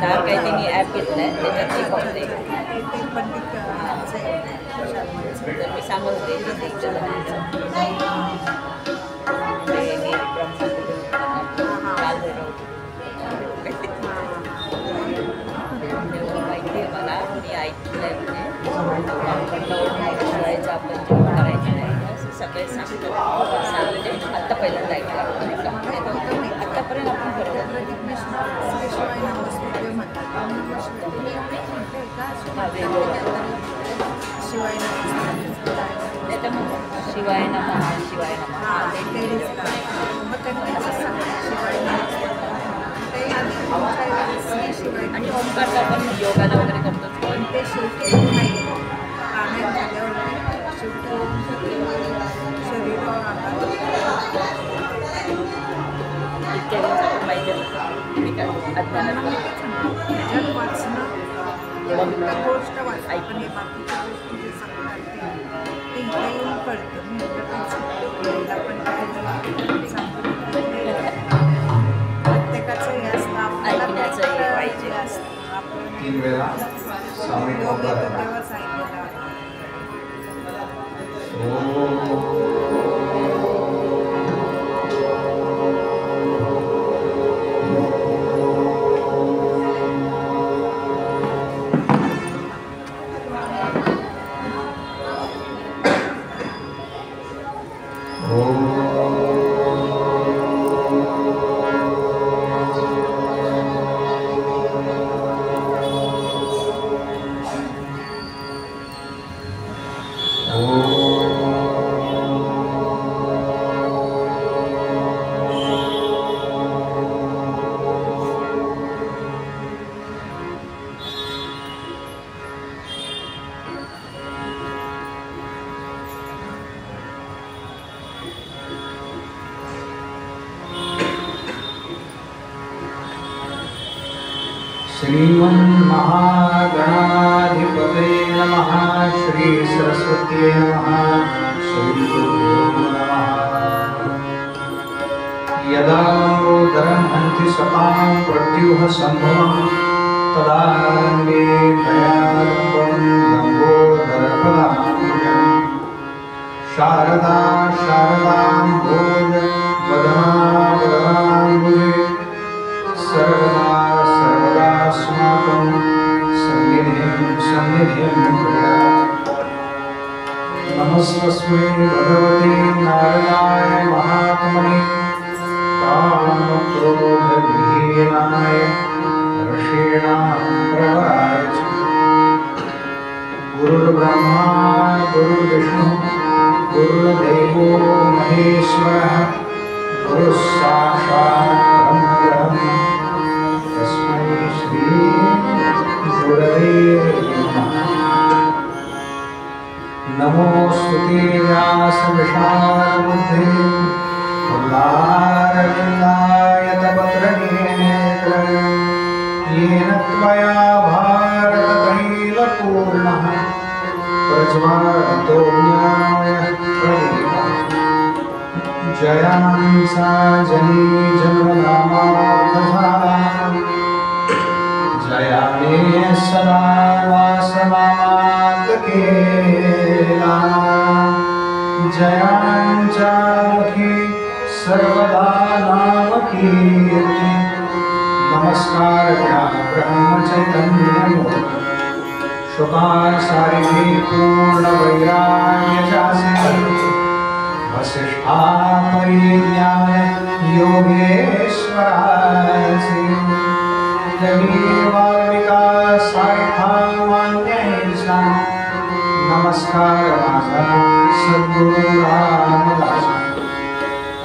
Star काही त्यांनी app घेतलं आहे त्याच्यात ते बघते. तर मी सांगत होते की त्यांच्या माहिती आहे मला, मी ऐकलं आहे म्हणजे शिवायचं आपण जेवण करायचं नाही असं सगळे सांगतात. म्हणजे आत्ता पहिल्यांदा ऐकलं आत्तापर्यंत आपण बरोबर शिवाय नमः शिवाय नमः आणि ओंकारचा आपण योगाला वगैरे करतो पण ते शेवटी प्राणायाम झाल्यावर शेवटी शरीरावर इतक्या दिवसात पाहिजे मी काय अज्ञानात वाचणं गोष्ट ऐकून बाकीच्या गोष्टी जे सांगतात ते इथे येऊन कळतं. पण प्रत्येकाचं हे असतं ऐकण्याचं पाहिजे असतं. आपण 3 वेळा स्वामी तेव्हाच ऐकलं. श्रीमन्महागणाधिपते नमः। श्री सरस्वती नमः। श्री गुरुभ्यो नमः। यदा मन्दोदरं हन्ति सतां प्रत्युह सम्भवं तदा मे दयालम्बं लम्बोदरपदाम्बुजं शारदा शारदाम्भोज वदनाम्बुजे सर्वदा सर्वदास्माकं सन्निधिं कुर्यात्। नमस्तस्मै भगवते नारायणाय महात्मने कामक्रोधविहीनाय ऋषीणां प्रवराय च। गुरुर्ब्रह्मा गुरुर्विष्णु गुरुर्देवो महेश्वरः गुरुः साक्षात् परब्रह्म तस्मै श्री गुरवे नमः। नमोस्तुते व्यासविशालबुद्धे फुल्लारविन्दायतपत्रनेत्र येन त्वया भारततैलपूर्णः प्रज्वालितो ज्ञानमयः प्रदीपः। जयांसा जनी जन्मनामार्थधा जया मे सदा वासनात्केला जयांचामुखी सर्वदा नामकीर्ति। नमस्कार त्या ब्रह्मचैतन्यमूर्ति शुभासारिणी पूर्णवैराग्यजासे वसिष्ठापरिज्ञान योगेश्वरासि देवार्मिका सायमान्येषा। नमस्कार माझा सद्गुरु रामदास।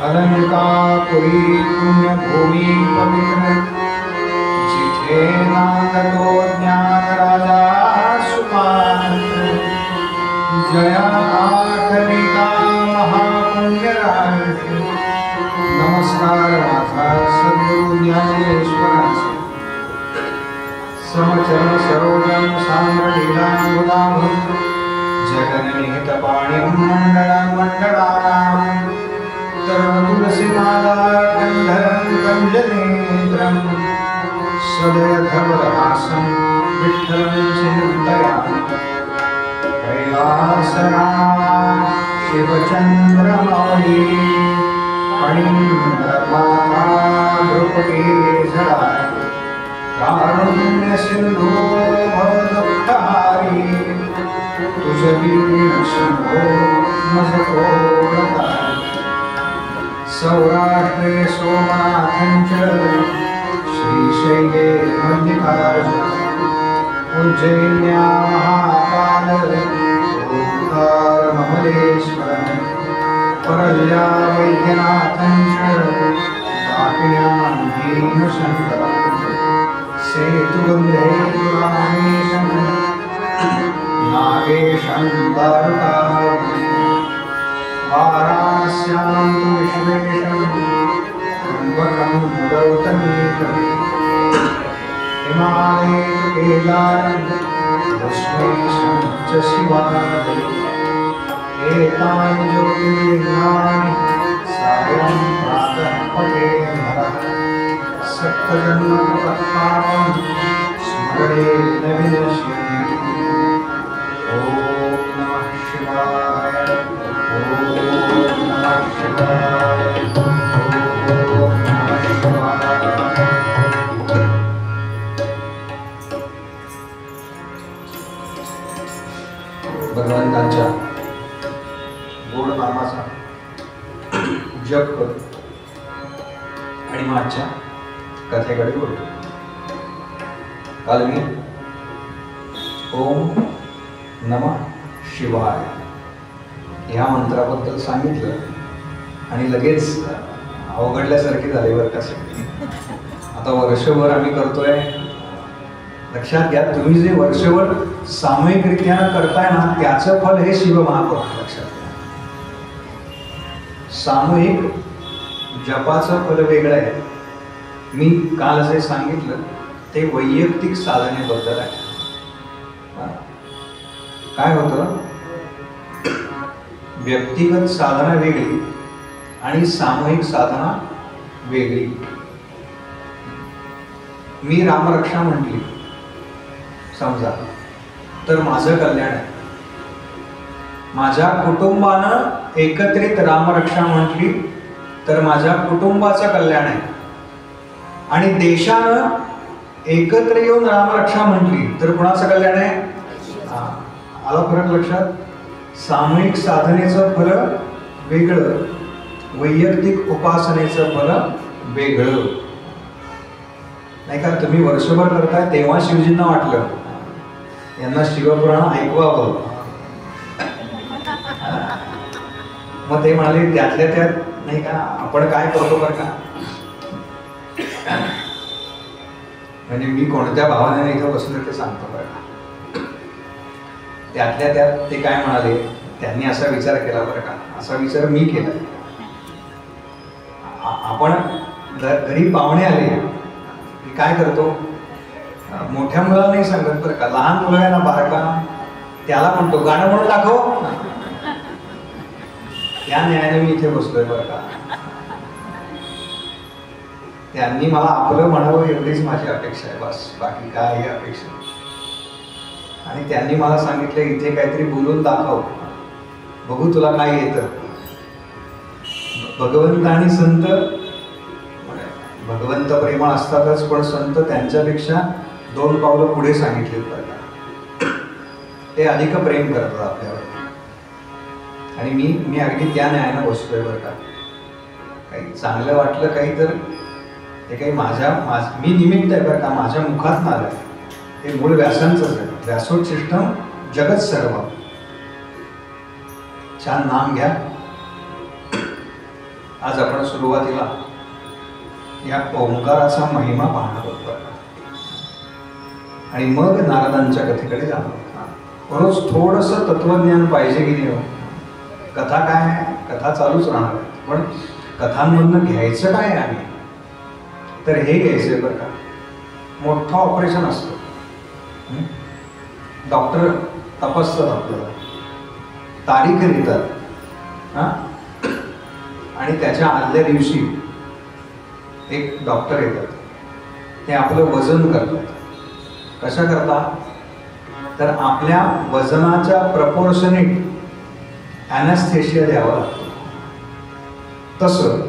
अलंकापुरी पुण्यभूमी पवित्र जिथे नांदतो ज्ञान राजा सुपात्र। जया आठविका महापुण्यराशी। नमस्कार माझा सद्गुरु ज्ञानेश्वराचे। समचरण सरोजं साम्रलीलांबुदाभं जगन्निहितपाणिं मण्डलानां तरुणतुलसीमाला गन्धर्वं कञ्जनेत्रं सदयधवलहासं विठ्ठलं चिन्तयामि कैलासनाथ शिवचन्द्रमौळी फणीन्द्रमाधृपतिधरा कारुण्यसिन्धो भवदुःखहारी तुझवीणशम्भो मजकोणतारी सौराष्ट्रे सोमनाथञ्च श्रीशैले मल्लिकार्जुन उज्जैन्या महाकाल ओंकारममलेश्वर परल्या वैद्यनाथञ्च दाकिन्यां भीमशङ्कर सेतुबन्धे रामेशं नागेशं द्वारकाधीशं वाराणस्यां तु विश्वेशं त्र्यम्बकं गौतमीकं हिमालये तु केदारं दशमेशं च शिवालयं एतानि ज्योतिर्लिङ्गानि सायं प्रातः पठेन्नरः सप्तजन्मपापं स्मरे न विनश्यति ॐ नमः शिवाय ॐ नमः शिवाय ॐ नमः शिवाय भगवंतांच्या गोड नामाचा जप करू आणि माझ्या कथेकडे वळू. काल मी ओम नमः शिवाय ह्या मंत्राबद्दल सांगितलं आणि लगेच अवघडल्यासारखे झाले बरं का सगळे. आता वर्षभर आम्ही करतोय. लक्षात घ्या, तुम्ही जे वर्षभर सामूहिकरित्या करताय ना त्याचं फल हे शिवमहापुराण. लक्षात घ्या, सामूहिक जपाचं फल वेगळं आहे. मी काल जे सांगितलं ते वैयक्तिक साधनेबद्दल आहे. काय होतं, व्यक्तिगत साधना वेगळी आणि सामूहिक साधना वेगळी. मी रामरक्षा म्हटली समजा तर माझं कल्याण आहे. माझ्या कुटुंबानं एकत्रित रामरक्षा म्हटली तर माझ्या कुटुंबाचं कल्याण आहे. आणि देशानं एकत्र येऊन रामरक्षा म्हटली तर कुणाचं कल्याण आहे? आला फरक लक्षात? सामूहिक साधनेचं फल वेगळं, वैयक्तिक उपासनेचं फल वेगळं. नाही का? तुम्ही वर्षभर करताय तेव्हा शिवजींना वाटलं यांना शिवपुराण ऐकवावं. मग ते म्हणाले त्यातल्या त्यात नाही का आपण काय करतो बरं का, म्हणजे मी कोणत्या भावाने इथं बसलो ते सांगतो बरं का. त्यातल्या त्यात ते काय म्हणाले, त्यांनी असा विचार केला बरं का. असा विचार मी केला. आपण घरी पाहुणे आले की काय करतो, मोठ्या मुलाला नाही सांगत बरं का, लहान मुलं आहे ना बारका त्याला म्हणतो गाणं म्हणून दाखव. त्या न्यायाने मी इथे बसलोय बरं का. त्यांनी मला आपलं म्हणावं एवढीच माझी अपेक्षा आहे, बस, बाकी काही अपेक्षा नाही. आणि त्यांनी मला सांगितलं इथे काहीतरी बोलून दाखव, बघू तुला काय येतं. भगवंत आणि संत, भगवंत प्रेमळ असतातच पण संत त्यांच्यापेक्षा 2 पावलं पुढे सांगितलेत बरं का. ते अधिक प्रेम करतात आपल्यावर. आणि मी अगदी त्या न्यायानं बसतोय बरं का. काही चांगलं वाटलं काही तर ते काही मी निमित्त आहे बरं का, माझ्या मुखात आलं. ते मूळ व्यासांचंच आहे. व्यासोच्छिष्टम जगत सर्व. छान नाम घ्या. आज आपण सुरुवातीला या ओंकाराचा महिमा पाहणार आहोत आणि मग नारदांच्या कथेकडे जाणार. रोज थोडंसं तत्वज्ञान पाहिजे की नाही. कथा काय आहे, कथा चालूच राहणार आहे, पण कथांमधनं घ्यायचं काय आहे आम्ही, तर हे घ्यायचंय बरं का. मोठं ऑपरेशन असतं, डॉक्टर तपासतात आपल्याला, तारीख लिहितात आणि त्याच्या आदल्या दिवशी एक डॉक्टर येतात ते आपलं वजन करतात. कशा करता? तर आपल्या वजनाच्या प्रपोर्शनेट ॲनेस्थेशिया द्यावा लागतो. तसं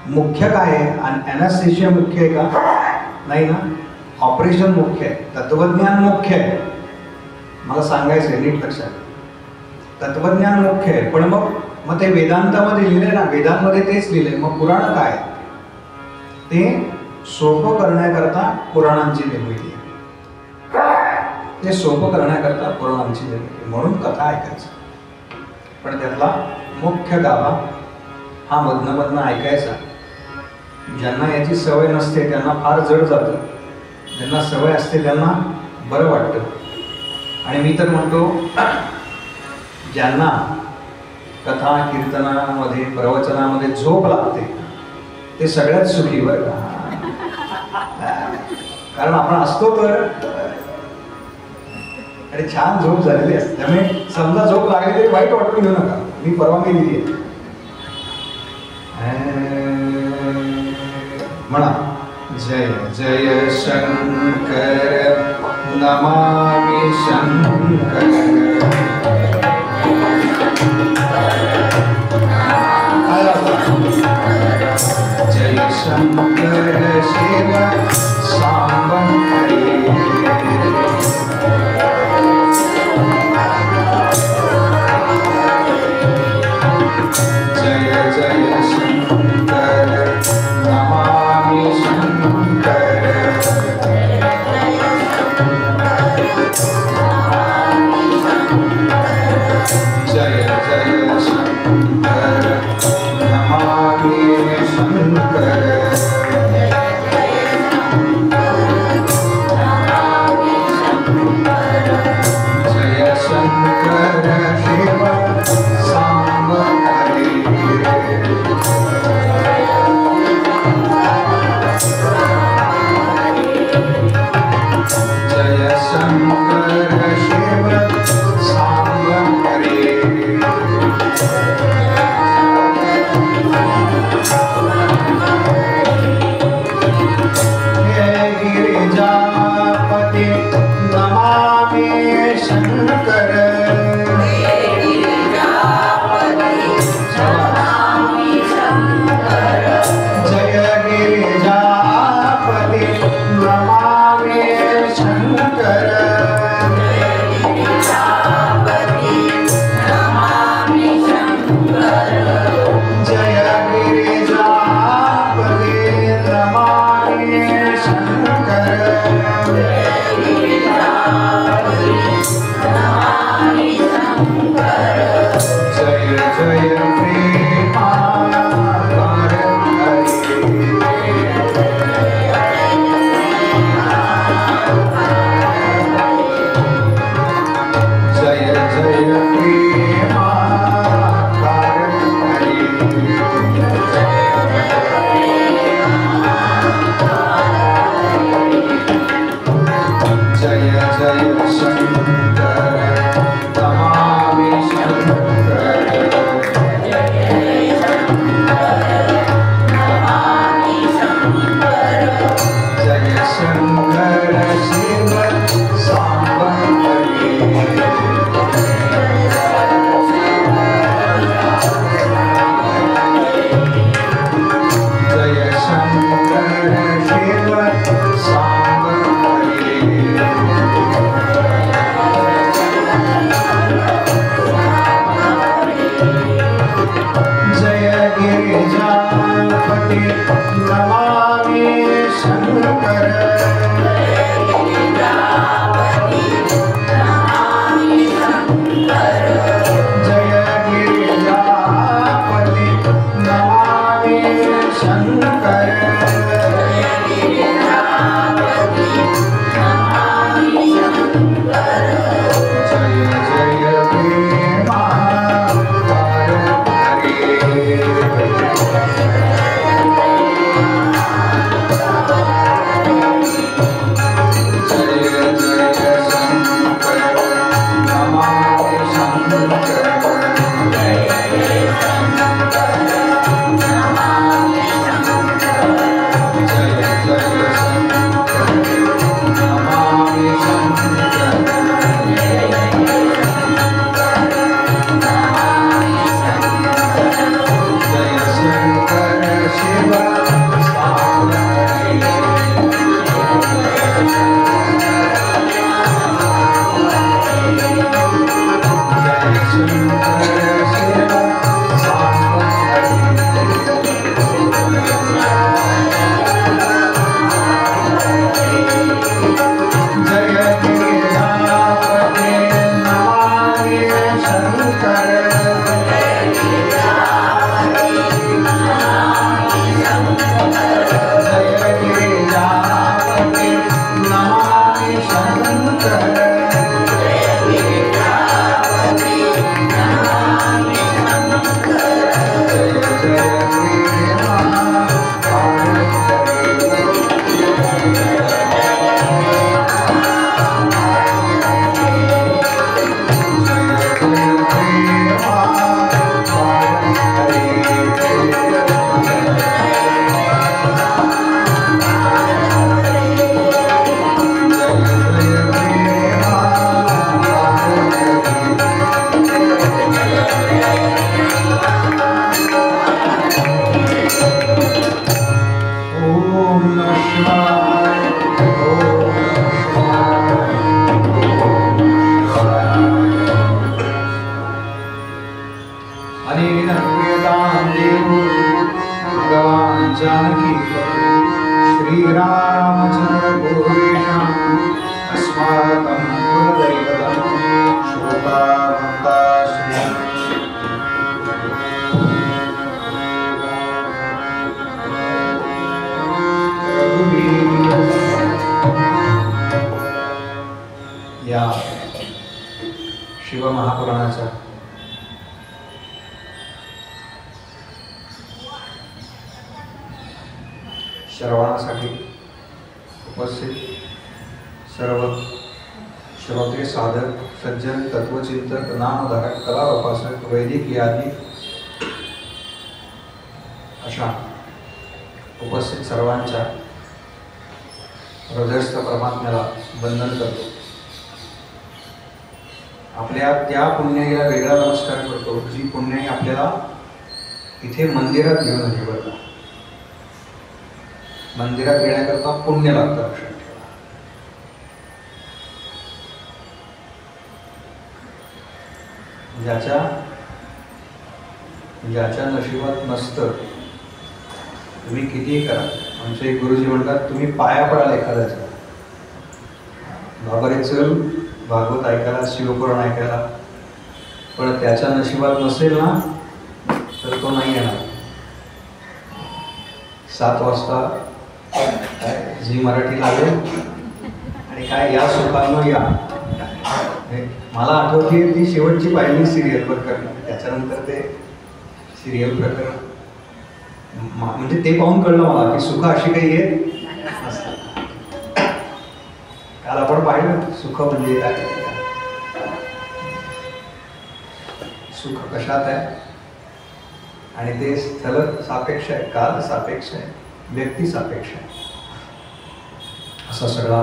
मुख्य काय आहे? आणि ॲनेस्थेशिया मुख्य आहे का? नाही ना. ऑपरेशन मुख्य आहे, तत्वज्ञान मुख्य आहे. मला सांगायचं आहे, नीट लक्षात. तत्वज्ञान मुख्य आहे, पण मग ते वेदांतामध्ये लिहिले ना, वेदांमध्ये तेच लिहिले. मग पुराण काय? ते सोपं करण्याकरता पुराणांची निर्मिती आहे. ते सोपं करण्याकरता पुराणांची निर्मिती, म्हणून कथा ऐकायचं. पण त्यातला मुख्य गाभा हा मधनं ऐकायचा. ज्यांना याची सवय नसते त्यांना फार जड जातं, ज्यांना सवय असते त्यांना बरं वाटतं. आणि मी तर म्हणतो, ज्यांना कथा कीर्तनामध्ये प्रवचनामध्ये झोप लागते ते सगळ्यात सुखी बरं का. कारण आपण असतो तर आणि छान झोप झालेली असते. त्यामुळे समजा झोप लागली तरी वाईट वाटून घेऊ नका, मी परवानगी दिली आहे. म्हणा, जय जय शंकर नमामि शंकर. जय शंकर शिव सांब हरे. जय जय शंकर नमामि शंकर. जय जय शंकर नमामि शंकर. जय शंकर शिव सांब हरे. जय शंकर शिव सांब हरे. हे गिरिजापते नमामि शंकर. जय गिरिजापते नमामि शंकर. जय गिरिजापते नमामि शंकर. जय जय प्रेमाकार हरे. या शिवमहापुराणाच्या श्रवणासाठी उपस्थित सर्व श्रोते, साधक, सज्जन, तत्वचिंतक, नामधारक, कला उपासक, वैदिक यादी अशा उपस्थित सर्वांच्या हृदयस्थ परमात्म्याला वंदन करतो. आपल्या त्या पुण्याईला वेगळा नमस्कार करतो जी पुण्याई आपल्याला इथे मंदिरात घेऊन आली. बरं, मंदिरात येण्याकरता पुण्य लागतं, लक्षात ठेवा. ज्याच्या नशिबात नसतं तुम्ही कितीही करा. आमचे एक गुरुजी म्हणतात तुम्ही पाया पडाल एखाद्याच्या, बाबा रे चल भागवत ऐकायला, शिवपुराण ऐकायला, पण त्याच्या नशिबात नसेल ना तर तो नाही येणार. 7 वाजता झी मराठी लागेल आणि काय या सुखांनो या. मला आठवते ती शेवटची पाहिली सिरियल प्रकरण, त्याच्यानंतर ते सिरियल प्रकरण म्हणजे ते पाहून कळलं मला की सुख अशी काही येत नसतात. काल आपण पाहिलं सुख म्हणजे काय, सुख कशात आहे आणि ते स्थल सापेक्ष आहे, काल सापेक्ष आहे, व्यक्ती सापेक्ष आहे. असा सगळा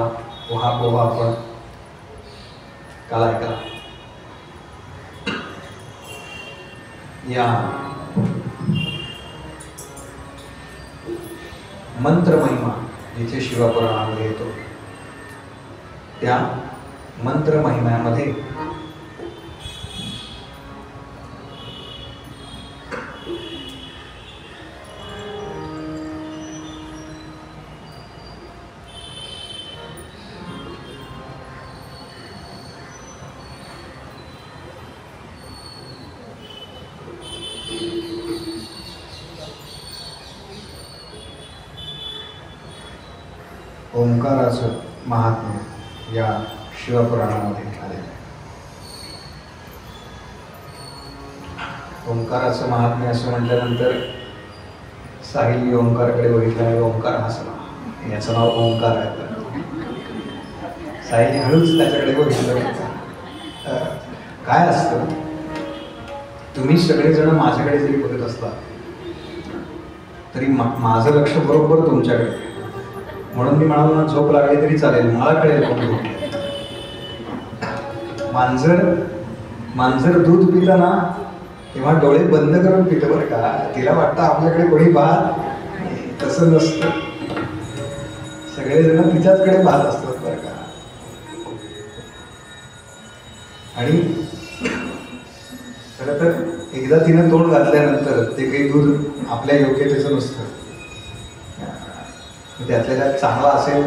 उहापोहा आपण काल ऐकला. या मंत्र महिमा जिथे शिवपुराणामध्ये येतो त्या मंत्र महिम्यामध्ये ओंकाराचं महात्म्य या शिवपुराणामध्ये आलेलं आहे. ओंकाराचं महात्म्य असं म्हटल्यानंतर साहिल ओंकारकडे बघितलं आहे. ओंकार हसला, याचं नाव ओंकार आहे. साहिल हळूच त्याच्याकडे बघितलं. काय असतं, तुम्ही सगळेजण माझ्याकडे जरी बघत असला तरी माझं लक्ष बरोबर तुमच्याकडे. म्हणून मी म्हणालो ना, झोप लागली तरी चालेल, मला कळेल कोण झोपले. मांजर दूध पिताना तेव्हा डोळे बंद करून पितं बरं का. तिला वाटतं आपल्याकडे कोणी पाहत, तसं नसतं. सगळेजण तिच्याचकडे पाहत असतात बरं का. आणि खरं तर एकदा तिनं तोंड घातल्यानंतर ते काही दूध आपल्या योग्यतेचं नसतं. त्यातल्या त्यात चांगला असेल,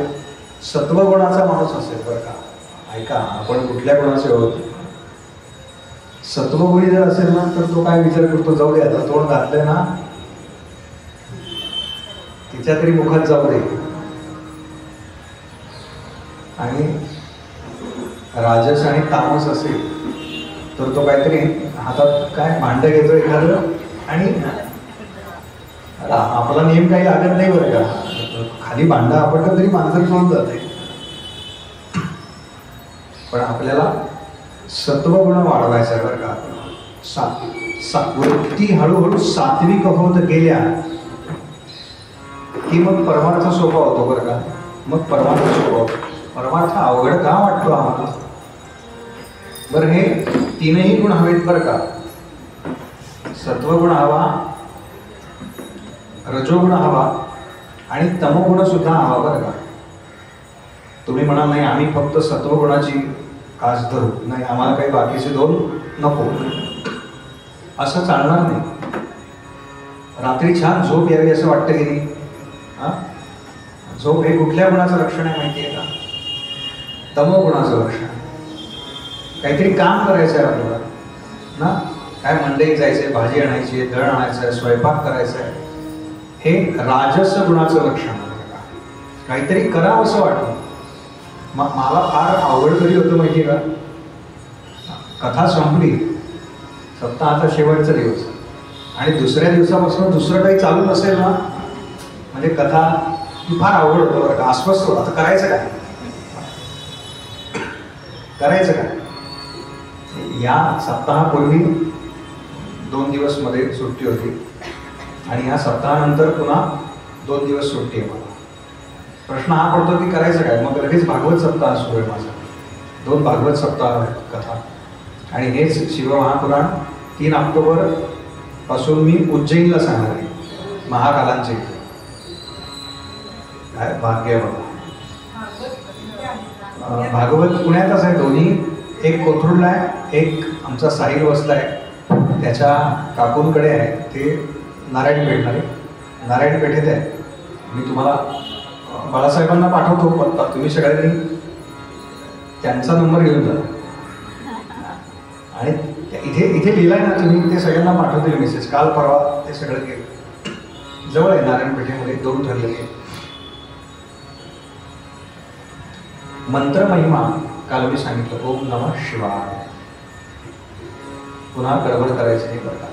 सत्वगुणाचा माणूस असेल बरं का. ऐका, आपण कुठल्या गुणाचे आहोत. सत्वगुणी जर असेल ना तर तो काय विचार करतो, जाऊ दे आता तोंड घातलंय ना, तिच्या तरी मुखात जाऊ दे. आणि राजस आणि तामस असेल तर तो काहीतरी हातात काय भांडं घेतो एखादं आणि आपला नियम काही लागत नाही बरं का, खाली भांडं आपटलं तरी माणसं घेऊन जाते. पण आपल्याला सत्वगुण वाढवायचा बरं का. वृत्ती हळूहळू सात्विक होत गेल्या की मग परमार्थ सोपा होतो बरं का. मग परमार्थ सोपा होतो. परमार्थ अवघड का वाटतो आम्हाला? बरं, हे तीनही गुण हवेत बरं का. सत्वगुण हवा, रजोगुण हवा आणि तमोगुण सुद्धा हवा बरं का. तुम्ही म्हणाल नाही आम्ही फक्त सत्वगुणाची कास धरू, नाही आम्हाला काही बाकीचे दोन नको, असं चालणार नाही. रात्री छान झोप यावी असं वाटतं की नाही? झोप हे कुठल्या गुणाचं लक्षण आहे माहिती आहे का? तमोगुणाचं लक्षण. काहीतरी काम करायचं आहे आपल्याला ना, काय मंडईत जायचंय, भाजी आणायची आहे, दळ आणायचं आहे, स्वयंपाक करायचा आहे, हे राजस गुणाचं लक्षण आहे. काहीतरी करावं असं वाटतं. मला फार आवड कधी होतं माहिती आहे का? कथा संपली, सप्ताहाचा शेवटचा दिवस आणि दुसऱ्या दिवसापासून दुसरं काही चालू नसेल ना, म्हणजे कथा ही फार आवड होतं बरं का. अस्वस्थ होतं, आता करायचं काय, करायचं काय. या सप्ताहापूर्वी 2 दिवस मध्ये सुट्टी होती आणि या सप्ताहानंतर पुन्हा 2 दिवस सुट्टी आहे मला. प्रश्न हा पडतो की करायचं काय. मग लगेच भागवत सप्ताह सुरू आहे माझा. 2 भागवत सप्ताह आहेत कथा आणि हेच शिवमहापुराण 3 ऑक्टोबर पासून मी उज्जैनला सांगणार आहे, महाकालांचे. काय भाग्य बघा. भागवत पुण्यातच आहे दोन्ही. एक कोथरूडला आहे, एक आमचा साहिल वसला आहे, त्याच्या काकूंकडे आहे. ते नारायणपेठ नारायणपेठेत आहे. मी तुम्हाला बाळासाहेबांना पाठवतो पत्ता, तुम्ही सगळ्यांनी त्यांचा नंबर घेऊन जा आणि इथे लिहिलाय ना तुम्ही, ते सगळ्यांना पाठवतील मेसेज. काल परवा ते सगळं केलं. जवळ आहे नारायणपेठेमध्ये, 2 ठरलेले. मंत्र महिमा काल मी सांगितलं, ओम नमः शिवाय. पुन्हा गडबड करायची नाही बरं.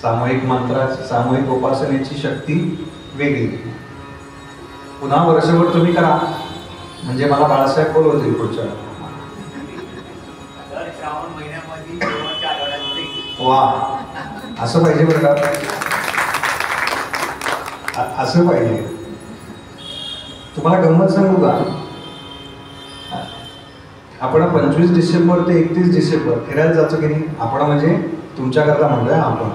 सामूहिक मंत्राची, सामूहिक उपासनेची शक्ती वेगळी. पुन्हा वर्षभर तुम्ही करा म्हणजे मला बाळासाहेब बोलवतील पुढच्या. वा, असं पाहिजे बरं का. असं पाहिजे. तुम्हाला गंमत सांगू का, आपण 25 डिसेंबर ते 31 डिसेंबर फिरायला जातो की नाही. आपण म्हणजे तुमच्याकरता म्हणतोय आपण.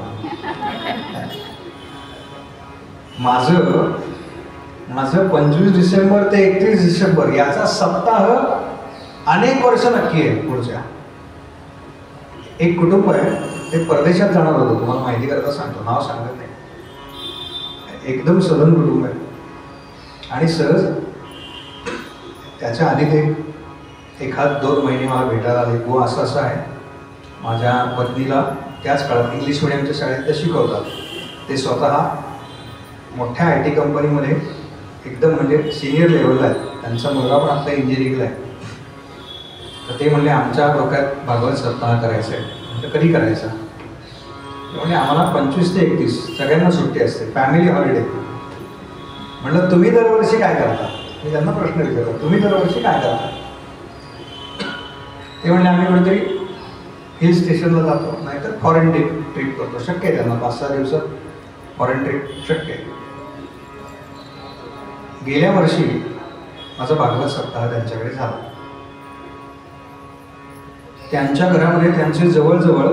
माझं 25 डिसेंबर ते 31 डिसेंबर याचा सप्ताह अनेक वर्ष नक्की आहे पुढच्या. एक कुटुंब आहे, ते परदेशात जाणार होतं, तुम्हाला माहिती करता सांगतो, नाव सांगत नाही. एकदम सधन कुटुंब आहे आणि सहज त्याच्या आधी ते 1-2 महिने मला भेटायला आले. हो असं असं आहे, माझ्या पत्नीला त्याच काळात इंग्लिश मिडियमच्या शाळेत ते शिकवतात. ते स्वतः मोठ्या IT कंपनीमध्ये एकदम म्हणजे सिनियर लेवलला आहे. त्यांचा मुलगा पण आता इंजिनिअरिंगला आहे. तर ते म्हणले आमच्या डोक्यात भागवत सप्ताह करायचा आहे. म्हणजे कधी करायचा, म्हणजे आम्हाला 25 ते 31 सगळ्यांना सुट्टी असते, फॅमिली हॉलिडे. म्हटलं तुम्ही दरवर्षी काय करता. मी त्यांना प्रश्न विचारला, तुम्ही दरवर्षी काय करता. ते म्हणले आम्ही कुठेतरी हिल स्टेशनला जातो, नाहीतर फॉरेन ट्रिप करतो. शक्य आहे त्यांना 5-6 दिवसात फॉरेन ट्रिप शक्य आहे. गेल्या वर्षी माझा भागवत सप्ताह त्यांच्याकडे झाला. त्यांच्या घरामध्ये त्यांचे जवळजवळ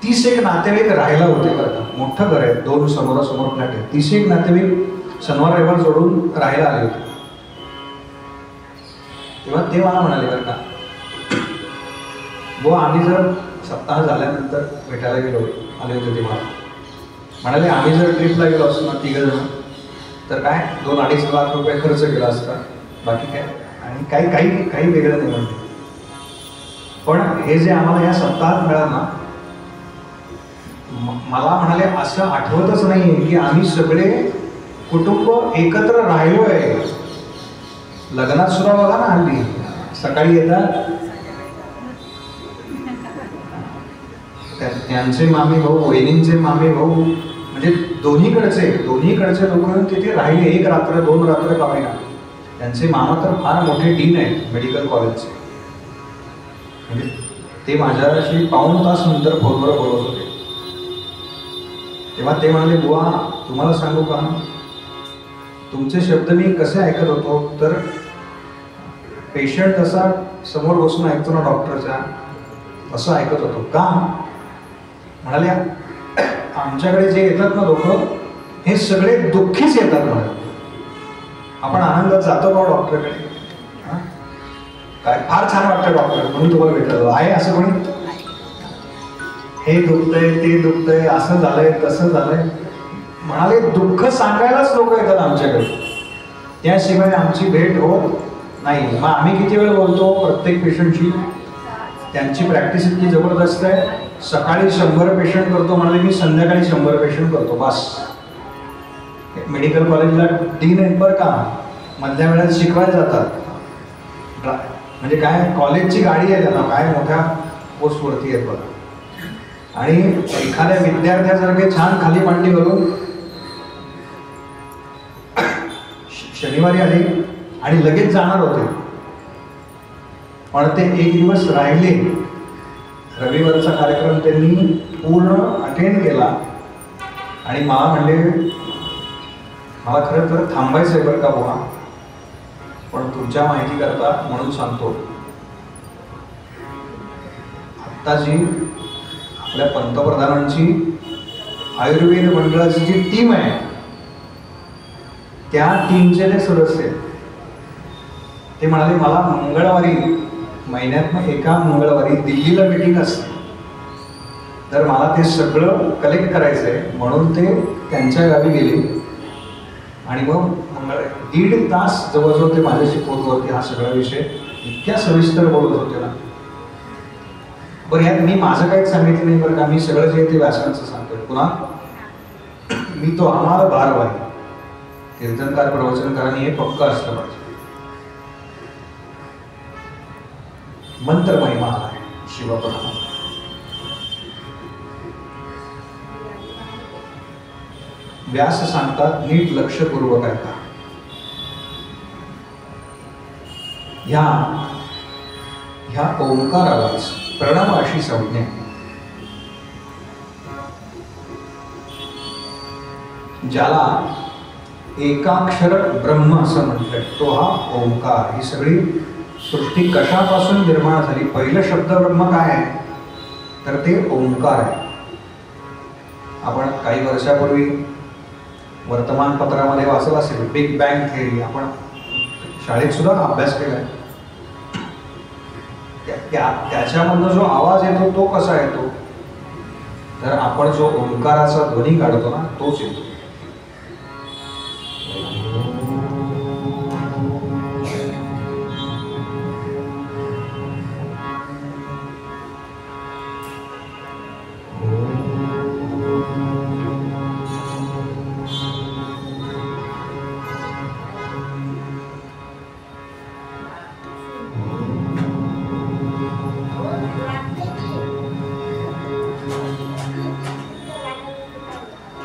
30 नातेवाईक राहायला होते बरं का. मोठं घर आहे, 2 समोरासमोर फ्लॅट आहे. 30 नातेवाईक शनिवार रविवार जोडून राहायला आले होते. तेव्हा ते मला म्हणाले बरं का, व आम्ही जर सप्ताह झाल्यानंतर भेटायला गेलो, आले होते ते मला म्हणाले आम्ही जर ट्रिपला गेलो असतो ना 3 जण, तर काय 2-2.5 लाख रुपये खर्च केला असता, बाकी काय. आणि काही वेगळं नाही म्हणते. पण हे जे आम्हाला या सप्ताहात मिळालं ना, मला म्हणाले असं आठवतच नाहीये की आम्ही सगळे कुटुंब एकत्र राहिलो आहे. लग्नात सुद्धा बघा ना, हल्ली सकाळी येतात त्यांचे मामी भाऊ, वहिनींचे मामी भाऊ, म्हणजे दोन्हीकडचे लोक तिथे राहिले, 1 रात्र 2 रात्र का होईना. त्यांचे मामा तर फार मोठे डीन आहेत मेडिकल कॉलेजचे. म्हणजे ते माझ्याशी पाऊण तास नंतर फोनवर बोलत होते. तेव्हा ते म्हणाले, बुवा तुम्हाला सांगू का, तुमचे शब्द मी कसे ऐकत होतो, तर पेशंट असा समोर बसून ऐकतो ना डॉक्टरच्या, असं ऐकत होतो. का म्हणाले, आमच्याकडे जे येतात ना लोक, हे सगळे दुःखीच येतात म्हणाले. आपण आनंदात जातो का डॉक्टरकडे, काय फार छान वाटतं डॉक्टर म्हणून तुम्हाला भेटलं आहे असं कोणी, हे दुखतंय ते दुखतंय, असं झालंय तसं झालंय म्हणाले. दुःख सांगायलाच लोक येतात आमच्याकडे, त्याशिवाय आमची भेट होत नाही. मग आम्ही किती वेळ बोलतो प्रत्येक पेशंटशी, त्यांची प्रॅक्टिस इतकी जबरदस्त आहे. सकाळी 100 पेशंट करतो म्हणाले मी, संध्याकाळी 100 पेशंट करतो बस. मेडिकल कॉलेजला डीन आहेत बरं का, मधल्या वेळात शिकवायला जातात. म्हणजे काय कॉलेजची गाडी आहे त्यांना, काय मोठ्या पोस्टवरती आहेत बघा. आणि एखाद्या विद्यार्थ्यासारखे छान खाली मांडी घालून शनिवारी आले आणि लगेच जाणार होते, पण ते 1 दिवस राहिले. रविवारचा कार्यक्रम त्यांनी पूर्ण अटेंड केला आणि मला म्हणले, मला खरं तर थांबायचं आहे बरं का बुवा, पण तुमच्या माहिती करता म्हणून सांगतो. आत्ता जी आपल्या पंतप्रधानांची आयुर्वेद मंडळाची जी टीम आहे, त्या टीमचे जे सदस्य ते म्हणाले, मला मंगळवारी महिन्यातनं एका मंगळवारी दिल्लीला मीटिंग असते, तर मला ते सगळं कलेक्ट करायचं आहे. म्हणून ते त्यांच्या गावी गेले आणि मग 1.5 तास जवळजवळ ते माझ्याशी फोनवरती हा सगळा विषय इतक्या सविस्तर बोलत होते ना. बरं, ह्यात मी माझं काहीच सांगितलं नाही बरं का, मी सगळं जे ते व्यासांचं सांगतोय. पुन्हा मी तो आम्हाला भार आहे, कीर्तनकार प्रवचनकारांनी हे पक्क असलं पाहिजे. मंत्र महिमा आहे शिवपुराण. व्यास सांगतात, नीट लक्षपूर्वक ऐका. ह्या ओंकारालाच प्रणव अशी संज्ञा. ज्याला एकाक्षर ब्रह्म असं म्हटलंय, तो हा ओंकार. ही सगळी सृष्टी कशापासून निर्माण झाली, पहिलं शब्द ब्रह्म काय आहे, तर ते ओंकार आहे. आपण काही वर्षापूर्वी वर्तमानपत्रामध्ये वाचलं असेल, बिग बँग थेअरी. आपण शाळेत सुद्धा अभ्यास केलाय. त्याच्यामधनं जो आवाज येतो तो कसा येतो, तर आपण जो ओंकाराचा ध्वनी काढतो ना, तोच येतो.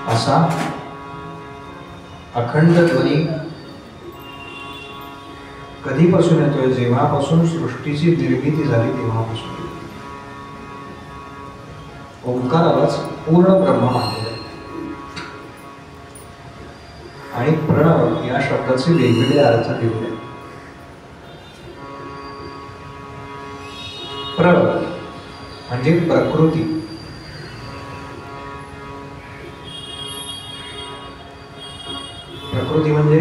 असा अखंड ध्वनी कधीपासून येतोय, जेव्हापासून सृष्टीची निर्मिती झाली तेव्हापासून. ओंकारालाच पूर्ण ब्रह्म मानले. आणि प्रणव या शब्दाचे वेगवेगळे अर्थ दिले. प्र म्हणजे प्रकृती, प्रकृती म्हणजे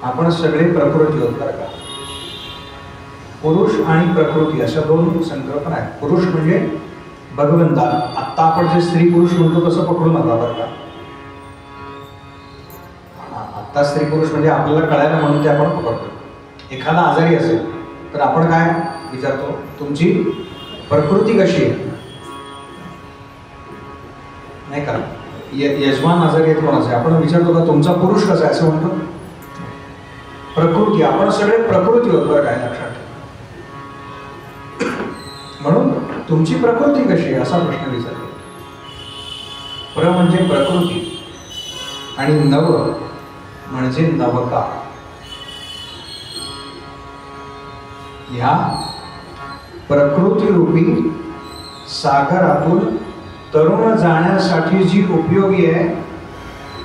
आपण सगळे प्रकृती होत बरं का. पुरुष आणि प्रकृती अशा 2 संकल्पना आहेत. पुरुष म्हणजे भगवंता. आत्ता आपण जे स्त्री पुरुष म्हणतो तसं पकडू नका बरं का. आत्ता स्त्री पुरुष म्हणजे आपल्याला कळायला म्हणून ते आपण पकडतो. एखादा आजारी असेल तर आपण काय विचारतो, तुमची प्रकृती कशी आहे, नाही का. यजमान आजारी आहेत कोणाचे, आपण विचारतो का तुमचा पुरुष कसा आहे, असं म्हणतो. प्रकृती, आपण सगळे प्रकृती होत बरं काय, लक्षात. म्हणून तुमची प्रकृती कशी आहे असा प्रश्न विचारला. प्र म्हणजे प्रकृती आणि नव म्हणजे नवका. ह्या प्रकृतीरूपी सागरातून तरुण जाण्यासाठी जी उपयोगी आहे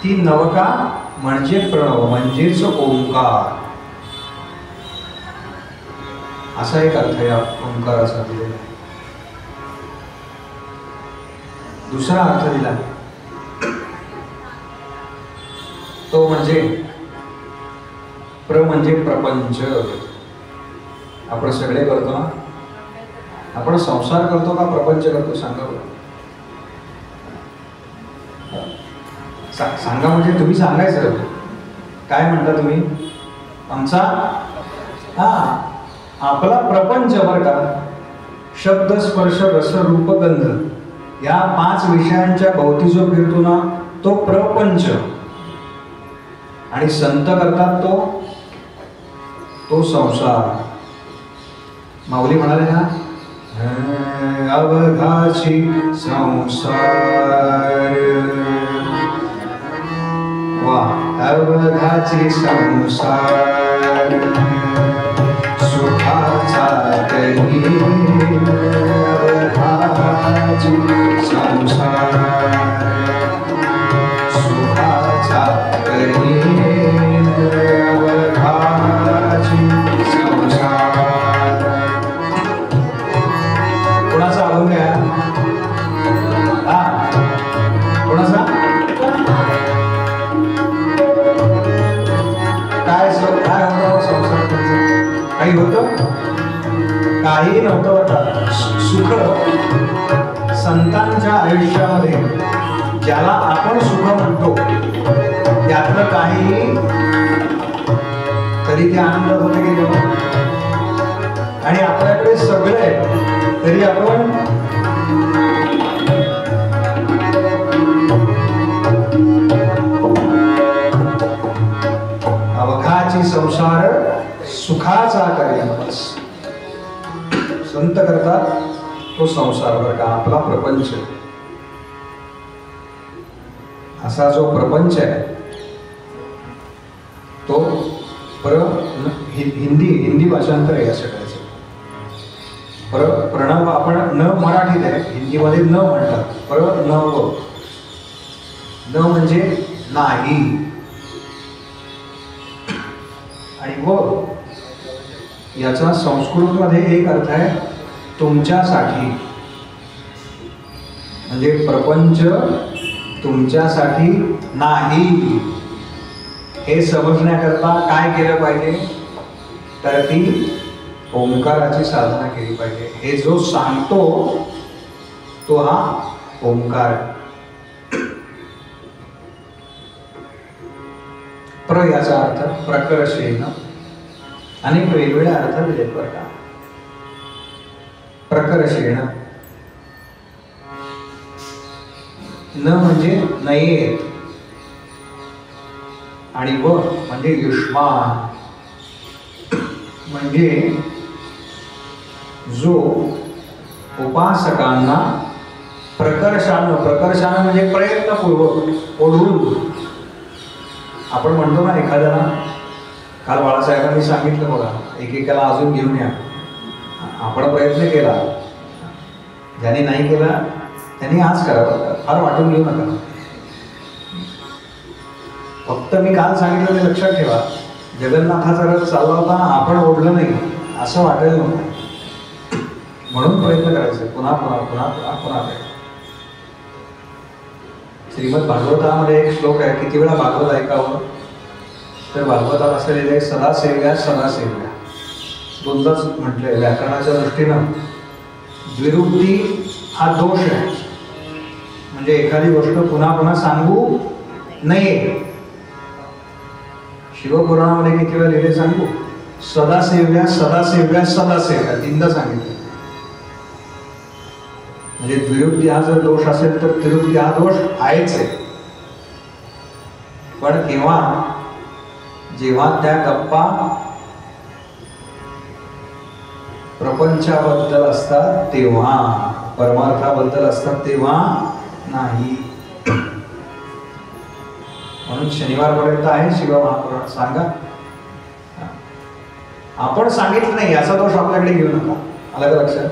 ती नवका म्हणजे प्रणव म्हणजेच ओंकार. असा एक अर्थ या ओंकाराचा दिलेला आहे. दुसरा अर्थ दिला तो म्हणजे प्र म्हणजे प्रपंच. आपण सगळे करतो ना. आपण संसार करतो का प्रपंच करतो सांगा बरं. सांगा म्हणजे तुम्ही सांगायचं काय म्हणता तुम्ही. आमचा आपला प्रपंच बरं का. शब्द स्पर्श रस रूप गंध या 5 विषयांच्या भोवती जो फिरतो ना तो प्रपंच. आणि संत करतात तो संसार. माऊली म्हणाले ना अवघाची संसार. वा अवघाची संसार सुखाचा करी. अवघाची संसार सुखाचा करी. अवघाची संसार. कोणाचा अभंग आहे हा. कोणाचा काय होतं संसार. काही होतं काही नव्हतं बरं. सुख संतांच्या आयुष्यामध्ये ज्याला आपण सुख म्हणतो त्यातलं काही तरी ते आनंदात होते की नाही. आणि आपल्याकडे सगळे तरी आपण अवघाची संसार सुखाचा कार्य. संत करतात तो संसार बरं का आपला प्रपंच. असा जो प्रपंच आहे तो हिंदी भाषांतर आहे या सगळ्याचं. प्रणव आपण न मराठीत आहे हिंदीमध्ये न म्हणतात. प्रणव न म्हणजे नाही आणि व याचा संस्कृतमध्ये एक अर्थ आहे तुमच्यासाठी. म्हणजे प्रपंच तुमच्यासाठी नाही हे समजण्याकरता काय केलं पाहिजे तर ती ओंकाराची साधना केली पाहिजे. हे जो सांगतो तो हा ओंकार. प्र याचा अर्थ प्रकर्षेण. अनेक वेगवेगळ्या अर्थ दिलेत बरं का. प्रकर्षेण न म्हणजे नयेत आणि व म्हणजे युष्मान म्हणजे जो उपासकांना प्रकर्षानं म्हणजे प्रयत्नपूर्वक ओढून. आपण म्हणतो ना एखाद्याला काल बाळासाहेबांनी सांगितलं बघा एकेकाला अजून घेऊन या. आपण प्रयत्न केला ज्याने नाही केला त्यांनी आज करावं. फार वाटून घेऊ नका. फक्त मी काल सांगितलं ते लक्षात ठेवा. जगन्नाथाचा रथ चालला होता आपण ओढलं नाही असं वाटायला नको. म्हणून प्रयत्न करायचे पुन्हा पुन्हा पुन्हा पुन्हा पुन्हा. श्रीमद भागवतामध्ये एक श्लोक आहे. किती वेळा भागवत ऐकावं तर भागवतात असं लिहिलं आहे सदा सेव्या सदा सेव्या. दोनदाच म्हटलंय. व्याकरणाच्या दृष्टीनं द्विरुक्ती हा दोष आहे. म्हणजे एखादी गोष्ट पुन्हा पुन्हा सांगू नये. शिवपुराणामध्ये किती वेळा लिहिले सांगू. सदा सेव्या सदा सेव्या सदा सेव्या 3दा सांगितलं. म्हणजे द्विरुक्ती हा जर दोष असेल तर त्रिरुक्ती हा दोष आहेच आहे. पण जेव्हा त्या गप्पा प्रपंचाबद्दल असतात तेव्हा परमार्थाबद्दल असतात तेव्हा नाही. म्हणून शनिवारपर्यंत आहे शिव महापुराण. सांगा, आपण सांगितलं नाही याचा दोष आपल्याकडे घेऊ नका. आलं का लक्षात?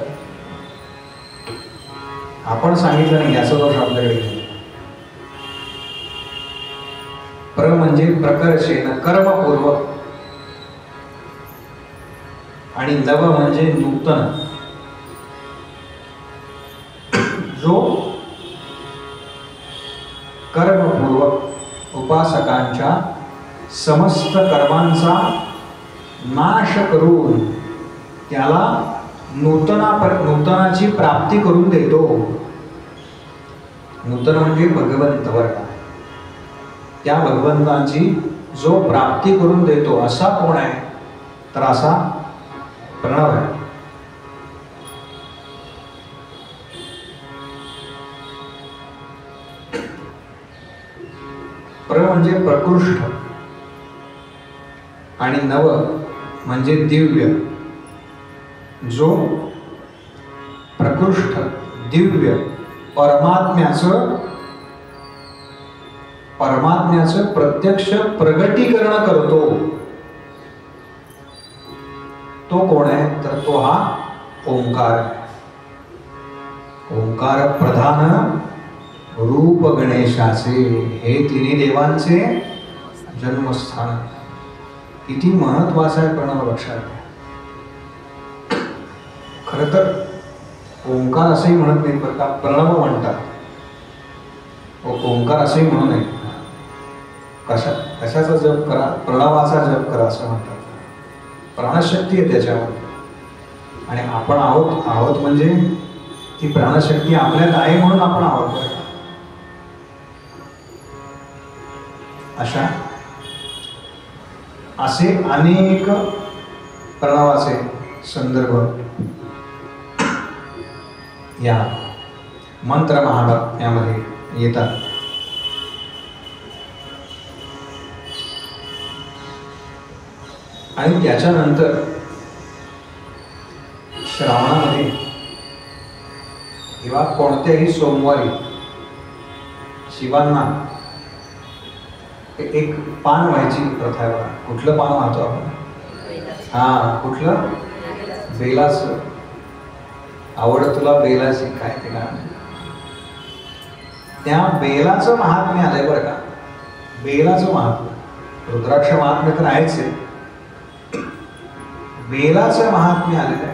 आपण सांगितलं नाही याचा दोष आपल्याकडे घेऊ नका. प्र म्हणजे प्रकर्षेन कर्मपूर्वक, आणि नव म्हणजे नूतन. जो कर्मपूर्वक उपासकांच्या समस्त कर्मांचा नाश करून त्याला नूतनाची प्राप्ती करून देतो. नूतन म्हणजे भगवंत वर्ग. त्या भगवंताची जो प्राप्ती करून देतो असा कोण आहे? तर असा प्रणव आहे. प्र म्हणजे प्रकृष्ट आणि नव म्हणजे दिव्य. जो प्रकृष्ट दिव्य परमात्म्याचं प्रत्यक्ष प्रगटीकरण करतो तो कोण आहे? तर तो हा ओंकार. ओंकार प्रधान रूप गणेशाचे, हे तिन्ही देवांचे जन्मस्थान. किती महत्वाचा आहे प्रणव, लक्षात घ्या. खरं तर ओंकार असंही म्हणत नाही बरं का, प्रणव म्हणतात. ओंकार असंही म्हणू नये. कशाचा जप करा? प्रणवाचा जप करा असं म्हणतात. प्राणशक्ती आहे त्याच्यावर, आणि आपण आहोत म्हणजे ती प्राणशक्ती आपल्यात आहे म्हणून आपण आहोत. असे अनेक प्रणवाचे संदर्भ या मंत्र महात्म्यामध्ये येतात. आणि त्याच्यानंतर श्रावणामध्ये किंवा कोणत्याही सोमवारी शिवांना एक पान व्हायची प्रथा आहे बघा. कुठलं पान वाहतो आपण? कुठलं? बेलाचं. आवडत तुला बेलाची? काय ते का? त्या बेलाचं महात्म्य आलंय बरं का. बेलाचं महात्म्य, रुद्राक्ष महात्म्य तर आहेच आहे, बेलाचं महात्म्य आलेलं आहे.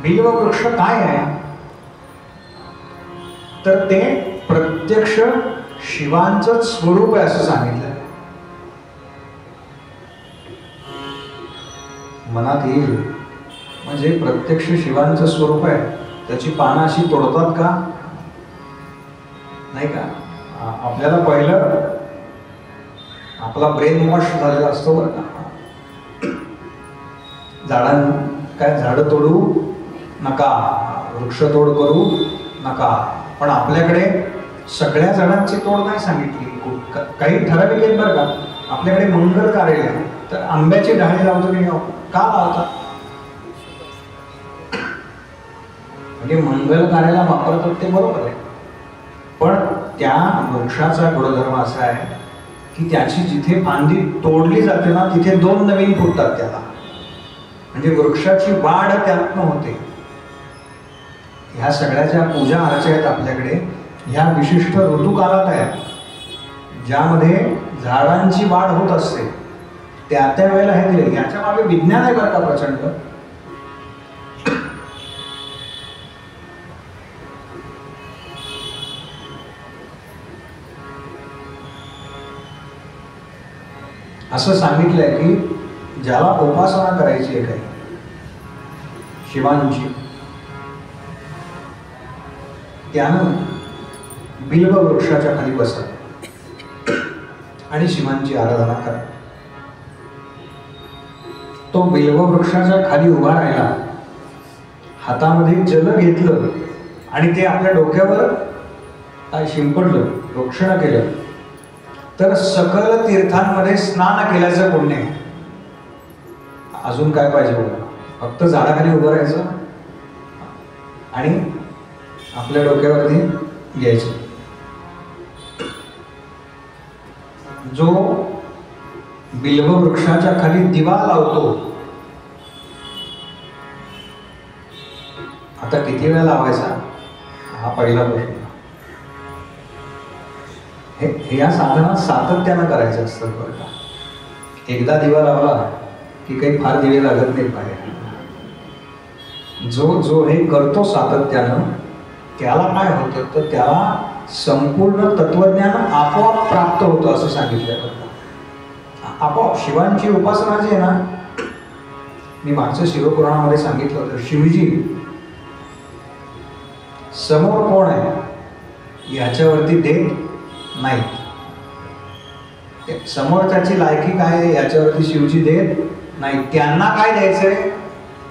बिल्ववृक्ष काय आहे? तर ते प्रत्यक्ष शिवांचं स्वरूप आहे असं सांगितलं. मनात येईल म्हणजे प्रत्यक्ष शिवांचं स्वरूप आहे. त्याची पानं अशी तोडतात का? नाही का? आपल्याला पहिलं आपला ब्रेन वॉश झालेला असतो बरं का. झाडं तोडू नका, वृक्षतोड करू नका. पण आपल्याकडे सगळ्या झाडांची तोड नाही सांगितली. काही ठराविक आहेत बरं का. आपल्याकडे मंगल कार्यालय आहे, तर आंब्याची डहाळी लावतो की का लावतात? म्हणजे मंगल कार्याला वापरतात ते बरोबर आहे, पण त्या वृक्षाचा गुणधर्म असा आहे की त्याची जिथे फांदी तोडली जाते ना तिथे दोन नवीन फुटतात त्याला. म्हणजे वृक्षाची वाढ त्यातनं होते. ह्या सगळ्या ज्या पूजा अर्चा आहेत आपल्याकडे ह्या विशिष्ट ऋतुकालात आहेत, ज्यामध्ये झाडांची वाढ होत असते. त्या वेळेला हे दिले. याच्या मागे विज्ञान आहे बरं का प्रचंड. असं सांगितलंय की ज्याला उपासना करायची आहे काही शिवांची, त्यानं बिल्व वृक्षाच्या खाली बसा आणि शिवांची आराधना करा. तो बिल्व वृक्षाच्या खाली उभा राहिला, हातामध्ये जल घेतलं आणि ते आपल्या डोक्यावर काय शिंपडलं, प्रोक्षण केलं, तर सकल तीर्थांमध्ये स्नान केल्याचं पुण्य आहे. अजून काय पाहिजे बघा. फक्त झाडाखाली उभं राहायचं आणि आपल्या डोक्यावरती घ्यायचं. जो बिल्व वृक्षाच्या खाली दिवा लावतो, आता किती वेळा लावायचा हा पहिला प्रश्न. हे या साधना सातत्यानं करायचं असतं बरं का. एकदा दिवा लावला की काही फार दिवे लागत नाही बाहेर. जो हे करतो सातत्यानं त्याला काय होतं तर त्याला संपूर्ण तत्वज्ञान आपोआप प्राप्त होतं असं सांगितलं. आपोआप शिवांची उपासना जी आहे ना, मी मागच्या शिवपुराणामध्ये सांगितलं होतं, शिवजी समोर कोण आहे याच्यावरती देत नाही. समोरच्याची लायकी काय आहे याच्यावरती शिवजी देत नाही. त्यांना काय द्यायचंय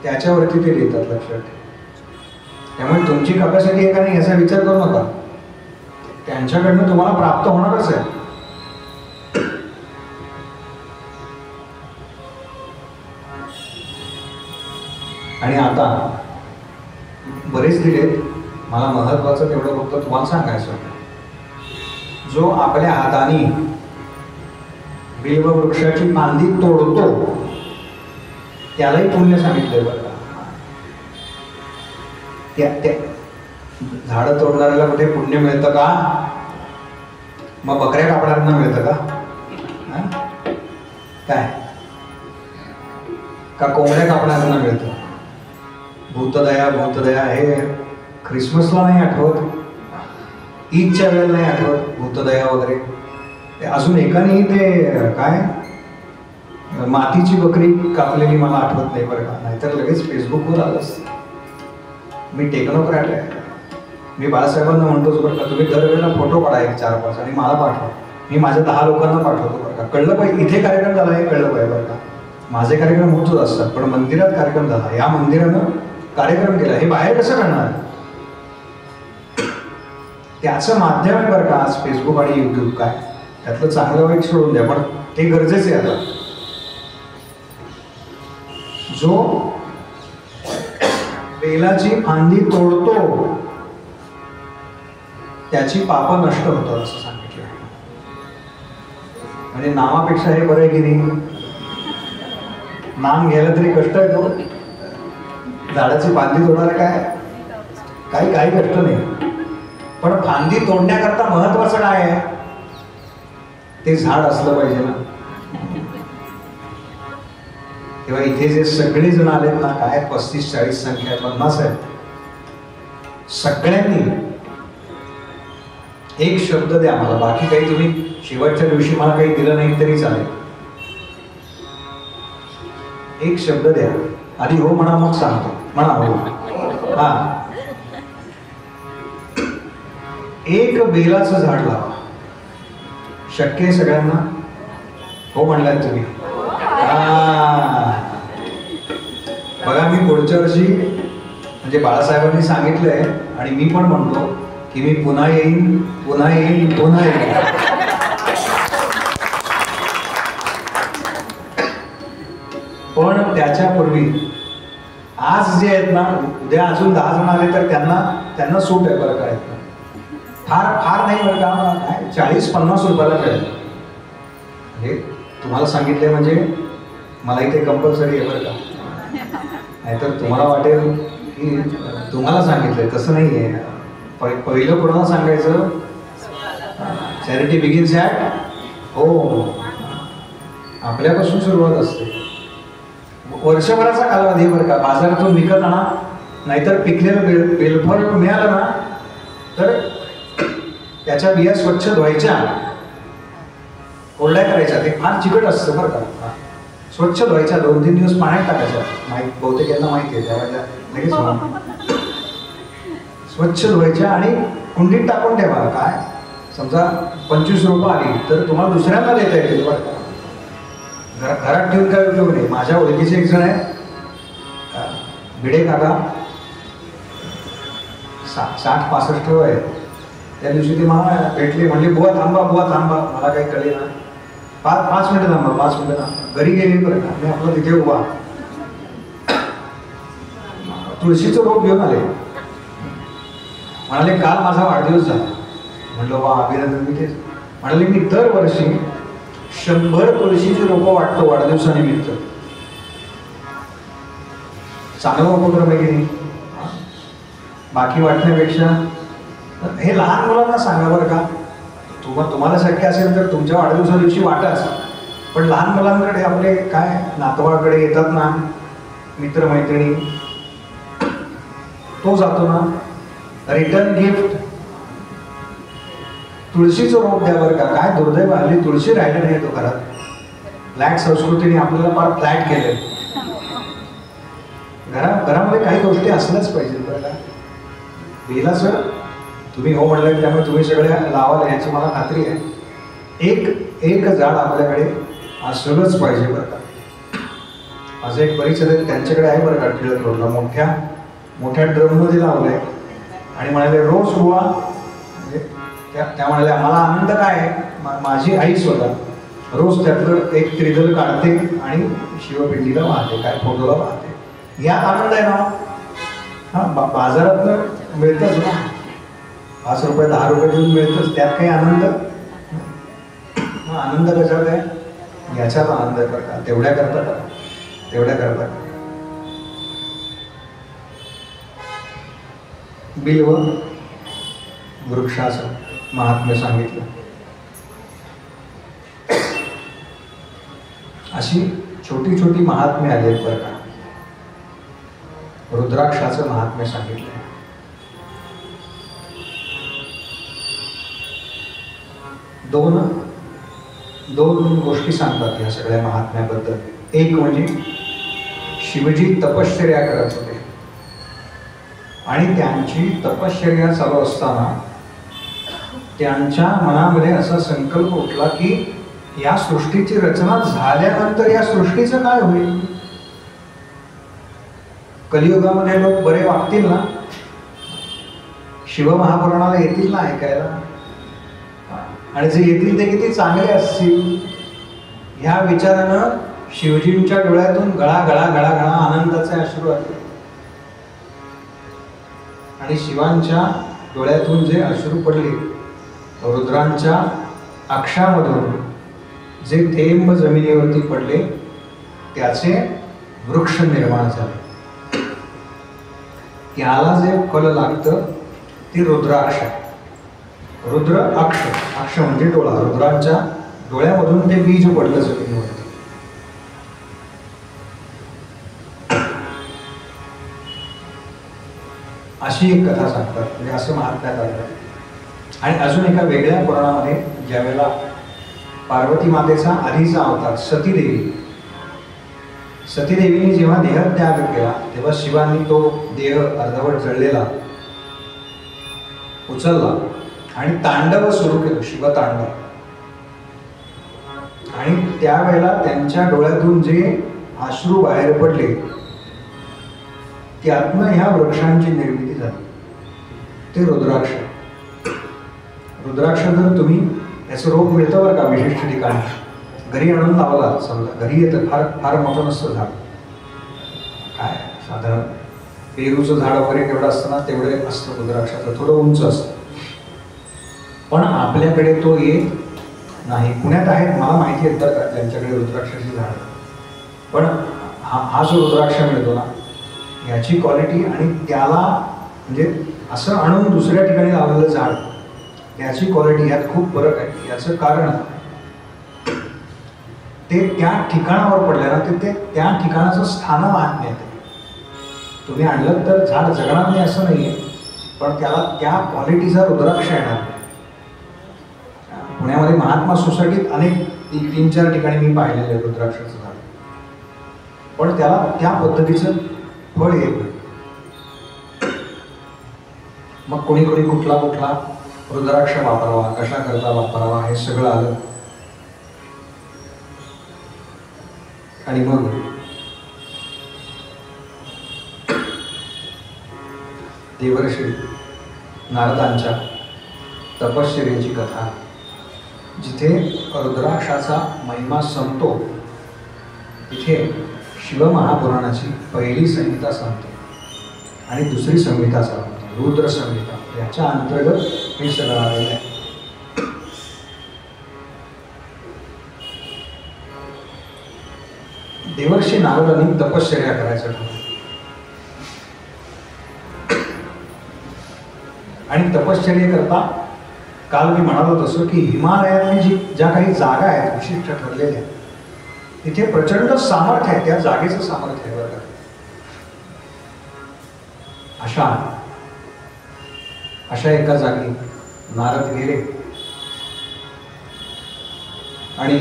त्याच्यावरती ते देतात. लक्षात ठेवा. त्यामुळे तुमची कपॅसिटी आहे का नाही याचा विचार करू नका. त्यांच्याकडनं तुम्हाला प्राप्त होणारच आहे. आणि आता बरेच दिलेत, मला महत्वाचं तेवढं फक्त तुम्हाला सांगायचं. जो आपल्या हाताने बिल्व वृक्षाची फांदी तोडतो त्यालाही पुण्य सांगितलंय बरं का. झाडं तोडणाऱ्याला कुठे पुण्य मिळतं का? मग बकऱ्या कापणाऱ्यांना मिळतं का? काय का कोंबड्या कापणाऱ्यांना मिळतं? भूतदया भूतदया हे ख्रिसमसला नाही आठवत, ईदच्या वेळेला नाही आठवत भूतदया वगैरे. अजून एकानेही ते काय मातीची बकरी कापलेली मला आठवत नाही बरं का. नाहीतर लगेच फेसबुकवर आलं असतं. मी टेक्नोक्रॅट आहे. मी बाळासाहेबांना म्हणतोच बरं का, तुम्ही दरवेळेला फोटो काढा 1-4-5 आणि मला पाठवा. मी माझ्या 10 लोकांना पाठवतो बरं का. कळलं पाहिजे इथे कार्यक्रम झाला हे कळलं पाहिजे बरं का. माझे कार्यक्रम होतच असतात, पण मंदिरात कार्यक्रम झाला, या मंदिरानं कार्यक्रम केला, हे बाहेर कसं करणार? त्याचं माध्यम आहे बरं का आज फेसबुक आणि यूट्यूब. काय त्यातलं चांगलं वाईट सोडून द्या, पण ते गरजेचे आहे. आता जो बेलाची फांदी तोडतो त्याची पाप नष्ट होतात असं सांगितलं. म्हणजे नामापेक्षा हे बरं आहे की नाही? नाम घ्यायला तरी कष्ट आहे तो. झाडाची फांदी तोडायला काही कष्ट नाही. पण फांदी तोडण्याकरता महत्वाचं काय आहे? ते झाड असलं पाहिजे ना. तेव्हा इथे जे सगळे जण आलेत ना, काय 35-40 संख्या 50 आहे, सगळ्यांनी एक शब्द द्या मला. बाकी काही तुम्ही शेवटच्या दिवशी मला काही दिलं नाही तरी चालेल. एक शब्द द्या. आधी हो म्हणा, मग सांगतो. म्हणा हो. हा, एक बेलाचं झाड लावा. शक्य आहे सगळ्यांना? हो म्हणलात तुम्ही. बघा, मी पुढच्या वर्षी म्हणजे बाळासाहेबांनी सांगितलंय आणि मी पण म्हणतो की मी पुन्हा येईन, पुन्हा येईन, पुन्हा येईन. पण त्याच्यापूर्वी आज जे आहेत ना, उद्या अजून 10 जण आले तर त्यांना सूट आहे बरं काय. फार नाही बरं का, काय 40-50 रुपयाला मिळेल. हे तुम्हाला सांगितलंय म्हणजे मला इथे कंपल्सरी आहे बरं का. नाहीतर तुम्हाला वाटेल की तुम्हाला सांगितलंय, तसं नाही आहे. पहिलं कोणाला सांगायचं? Charity begins at home. आपल्यापासून सुरुवात असते. वर्षभराचा कालावधी बरं का. बाजारातून विकत आणा, नाहीतर पिकलेलं बेलफळ मिळालं ना तर त्याच्या बिया स्वच्छ धुवायच्या, कोरड्या करायच्या. ते फार चिकट असतं बरं का. स्वच्छ धुवायच्या, 2-3 दिवस पाण्यात टाकायच्या. बहुतेक यांना माहिती आहे, त्यावेळेला लगेच स्वच्छ धुवायच्या आणि कुंडीत टाकून ठेवा. काय समजा 25 रुपये आली तर तुम्हाला दुसऱ्यांना देता येतील बरं का. घरात ठेवून काय उपयोग नाही. माझ्या ओळखीचे एक जण आहे, भिडे काका, 60-65 वय. त्या दिवशी ते मला भेटले, म्हणले बुवा थांबा. मला काही कळले ना. 5 मिनिटं थांबा. घरी गेली बरं का. मी आपलं तिथे उभा. तुळशीचं रोप घेऊन आले. म्हणाले काल माझा वाढदिवस झाला. म्हणलं वा अभिनंदन. मी तेच म्हणाले मी दरवर्षी 100 तुळशीची रोपं वाटतो वाढदिवसानिमित्त. चांगला उपक्रम आहे की नाही? बाकी वाटण्यापेक्षा हे लहान मुलांना सांगा बरं का. तुम्हाला शक्य असेल तर तुमच्या वाढदिवसा दिवशी वाटाच. पण लहान मुलांकडे आपले काय नातवाकडे येतात ना मित्रमैत्रिणी, तो जातो ना रिटर्न गिफ्ट तुळशीचं रोप द्या बरं का. काय दुर्दैव हल्ली तुळशी राहिलं नाही तो घरात. फ्लॅट संस्कृतीने आपल्याला फार फ्लॅट केलंय. घरामध्ये काही गोष्टी असल्याच पाहिजे बरं का. बेला सर तुम्ही हो म्हणलं त्यामुळे तुम्ही सगळे लावाल याची मला खात्री आहे. एक झाड आपल्याकडे असलंच पाहिजे बरं का. माझं एक परिचय आहे त्यांच्याकडे आहे बरं का टिळक रोडला. मोठ्या ड्रममध्ये लावलंय आणि म्हणाले रोज बुवा म्हणजे त्या म्हणाल्या मला आनंद काय आहे. माझी आई स्वतः रोज त्यातलं एक त्रिदल काढते आणि शिवपिंडीला वाहते, काय फोटोला वाहते. यात आनंद आहे ना. हां बाजारात मिळतंच ना. 5 रुपये 10 रुपये देऊन मिळतंच. त्यात काही आनंद. आनंद कशात आहे? याच्यात आनंद आहे बरं का. तेवढ्या करता बिल्व वृक्षाचं महात्म्य सांगितलं. अशी छोटी छोटी महात्म्य आली बरं का. रुद्राक्षाचं महात्म्य सांगितलं. दोन गोष्टी सांगतात या सगळ्या महात्म्याबद्दल. एक म्हणजे शिवजी तपश्चर्या करत होते आणि त्यांची तपश्चर्या चालू असताना त्यांच्या मनामध्ये असा संकल्प उठला की या सृष्टीची रचना झाल्यानंतर या सृष्टीचं काय होईल. कलियुगामध्ये लोक बरे वागतील ना, शिवमहापुराणाला येतील ना ऐकायला, आणि जे येतील ते किती चांगले असतील. ह्या विचारानं शिवजींच्या डोळ्यातून गळा आनंदाचे अश्रू आले आणि शिवांच्या डोळ्यातून जे अश्रू पडले, रुद्रांच्या अक्षामधून जे थेंब जमिनीवरती पडले त्याचे वृक्ष निर्माण झाले. त्याला जे फल लागतं ते रुद्राक्ष. रुद्र अक्ष म्हणजे डोळा. रुद्रांच्या डोळ्यामधून ते बीज पडलं जमिनीवरती. अशी एक कथा सांगतात, म्हणजे असं महात्म्यात आलं. आणि अजून एका वेगळ्या पुराणामध्ये ज्यावेळेला पार्वती मातेचा आधीचा अवतार सतीदेवीने जेव्हा देहत्याग केला तेव्हा शिवांनी तो देह अर्धवट जळलेला उचलला आणि तांडव सुरू केलं, शिवतांडव. आणि त्यावेळेला त्यांच्या डोळ्यातून जे अश्रू बाहेर पडले त्यातनं ह्या वृक्षांची निर्मिती झाली. ते रुद्राक्ष. रुद्राक्ष जर तुम्ही याचं रोप मिळतं बरं का विशिष्ट ठिकाणी, घरी आणून लावला समजा, घरी येतं. फार मोठं नसतं झाड. काय साधारण पेरूचं झाड वगैरे केवढं असतं ना तेवढे असतं रुद्राक्षाचं, थोडं उंच असतं. पण आपल्याकडे तो येत नाही. पुण्यात आहेत, मला माहिती आहे तर त्यांच्याकडे रुद्राक्षाची झाड. पण हा जो रुद्राक्ष मिळतो ना याची क्वालिटी आणि त्याला म्हणजे असं आणून दुसऱ्या ठिकाणी लावलेलं झाड याची क्वालिटी यात खूप फरक आहे. याचं कारण ते त्या ठिकाणावर पडलं ना ते त्या ठिकाणाचं स्थान महात्म्य आहे. तुम्ही आणलं तर झाड जगणार नाही असं नाही आहे, पण त्याला त्या क्वालिटीचा रुद्राक्ष येणार. पुण्यामध्ये महात्मा सोसायटीत अनेक 3-4 ठिकाणी मी पाहिलेलं आहे रुद्राक्षाचं झाड, पण त्याला त्या पद्धतीचं फळ येत नाही. मग कोणी कुठला रुद्राक्ष वापरावा, कशा करता वापरावा हे सगळं आलं. आणि मग देवर्षी नारदांच्या तपश्चर्येची कथा, जिथे रुद्राक्षाचा महिमा संपतो तिथे शिवमहापुराणाची पहिली संहिता संपते. आणि दुसरी संहिता चालवते, रुद्र संहिता. याच्या अंतर्गत हे सगळं आलेलं आहे. देवर्षी नारदांनी तपश्चर्या करायचं ठरवलं आणि तपश्चर्येकरता काल मी म्हणालो तसं की हिमालयाने ज्या काही जागा आहेत विशिष्ट ठरलेल्या, तिथे प्रचंड सामर्थ्य आहे, त्या जागेचं सामर्थ्य आहे बरं. अशा एका जागी नारद गेले आणि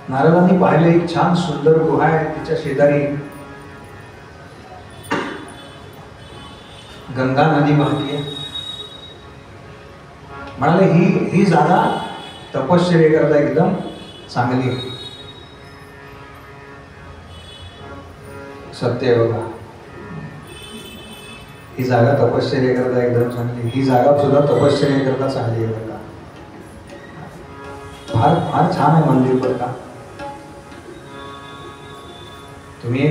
नारदांनी पाहिलं एक छान सुंदर गुहा आहे, तिच्या शेजारी गंगा नदी वाहतीये. म्हणाले ही जागा तपश्चर्येकरता एकदम चांगली आहे. सत्य आहे बघा, ही जागा तपश्चर्येकरता एकदम चांगली, ही जागा सुद्धा तपश्चर्येकरता चांगली आहे बघा. फार फार छान आहे मंदिर बरं का. मी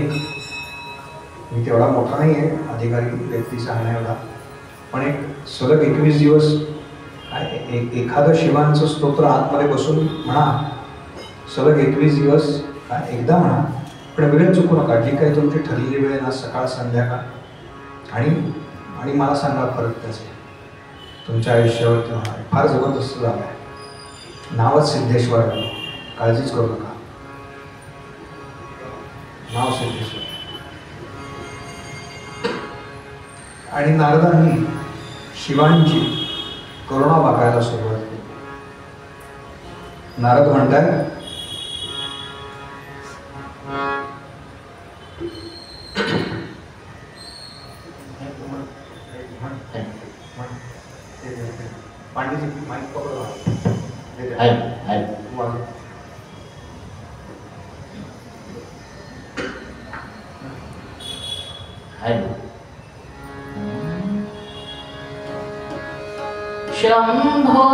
तेवढा मोठा नाही आहे अधिकारी व्यक्ती सांगण्या एवढा, पण एक सलग 21 दिवस एखादं शिवांचं स्तोत्र आतमध्ये बसून म्हणा, सलग 21 दिवस एकदा म्हणा, पण वेळ चुकू नका. जी काही तुमची ठरलेली वेळ आहे ना, सकाळ संध्याकाळ, आणि मला सांगा फरक त्याचे तुमच्या आयुष्यावरती होणार आहे. फार जबरदस्त झालं आहे. नावच सिद्धेश्वर आहे, काळजीच करू नका. नाव सिद्धेश्वर. आणि नारदांनी शिवांची करुणा बघायला सुरुवात केली. नारद म्हणतात, पांडितजी माईक पकडा. शंभो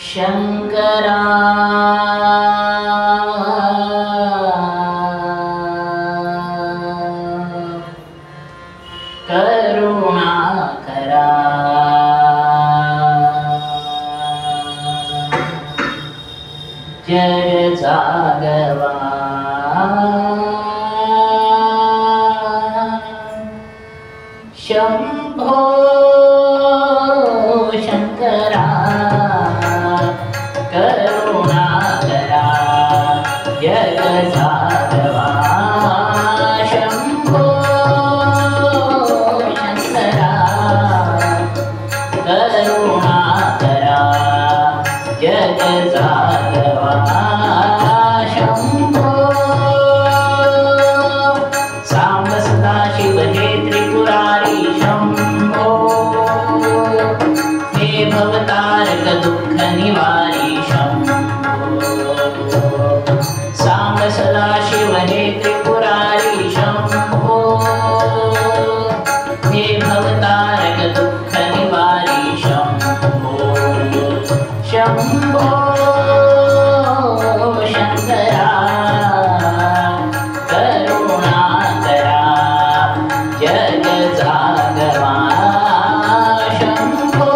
शंकरा करुणाकरा जग जागवा शंभो शंकरा करुणाकरा जग जागवा शंभो शंकरा करुणाकरा जग जागवा शंभो सांब सदाशिव हे त्रिपुरारी शंभो हे भवतारक दुःख निवारी शंभो सांब सदाशिव हे त्रिपुरारी शंभो हे भवतारक दुःख निवारी शंभो शंभो शंकरा करुणाकरा जग जागवा शंभो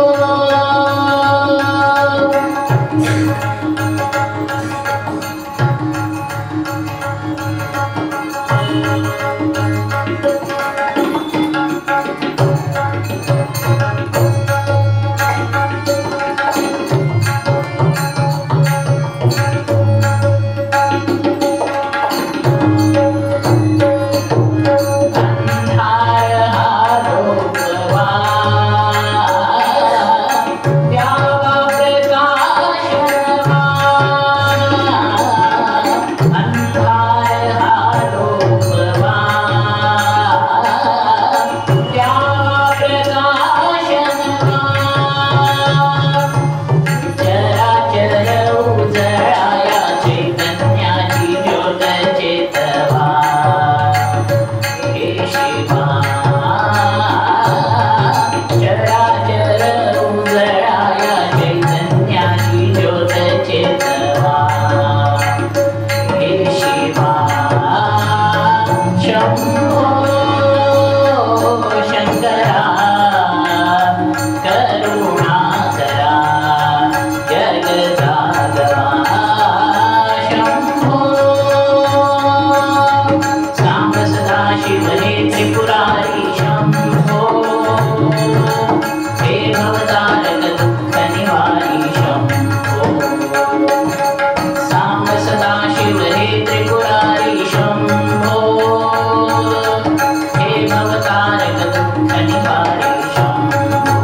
चराचर शिव हे त्रिपुरारी शंभो हे भवतारक दुःख निवारी शंभो सांब सदा शिव हे त्रिपुरारी शंभो हे भवतारक दुःख निवारी शंभो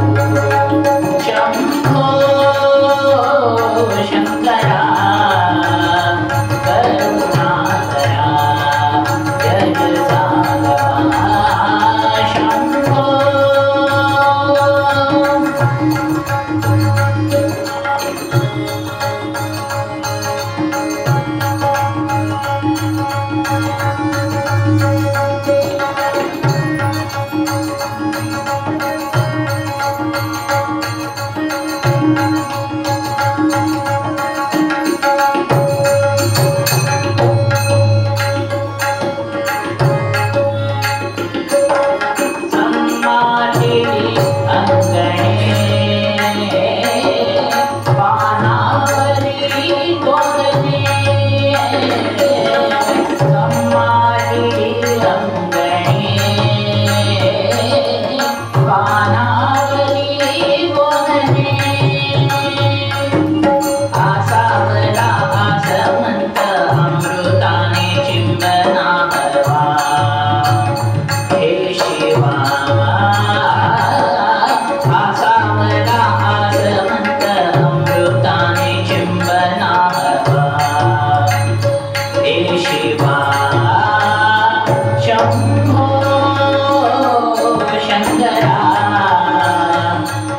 शंकरा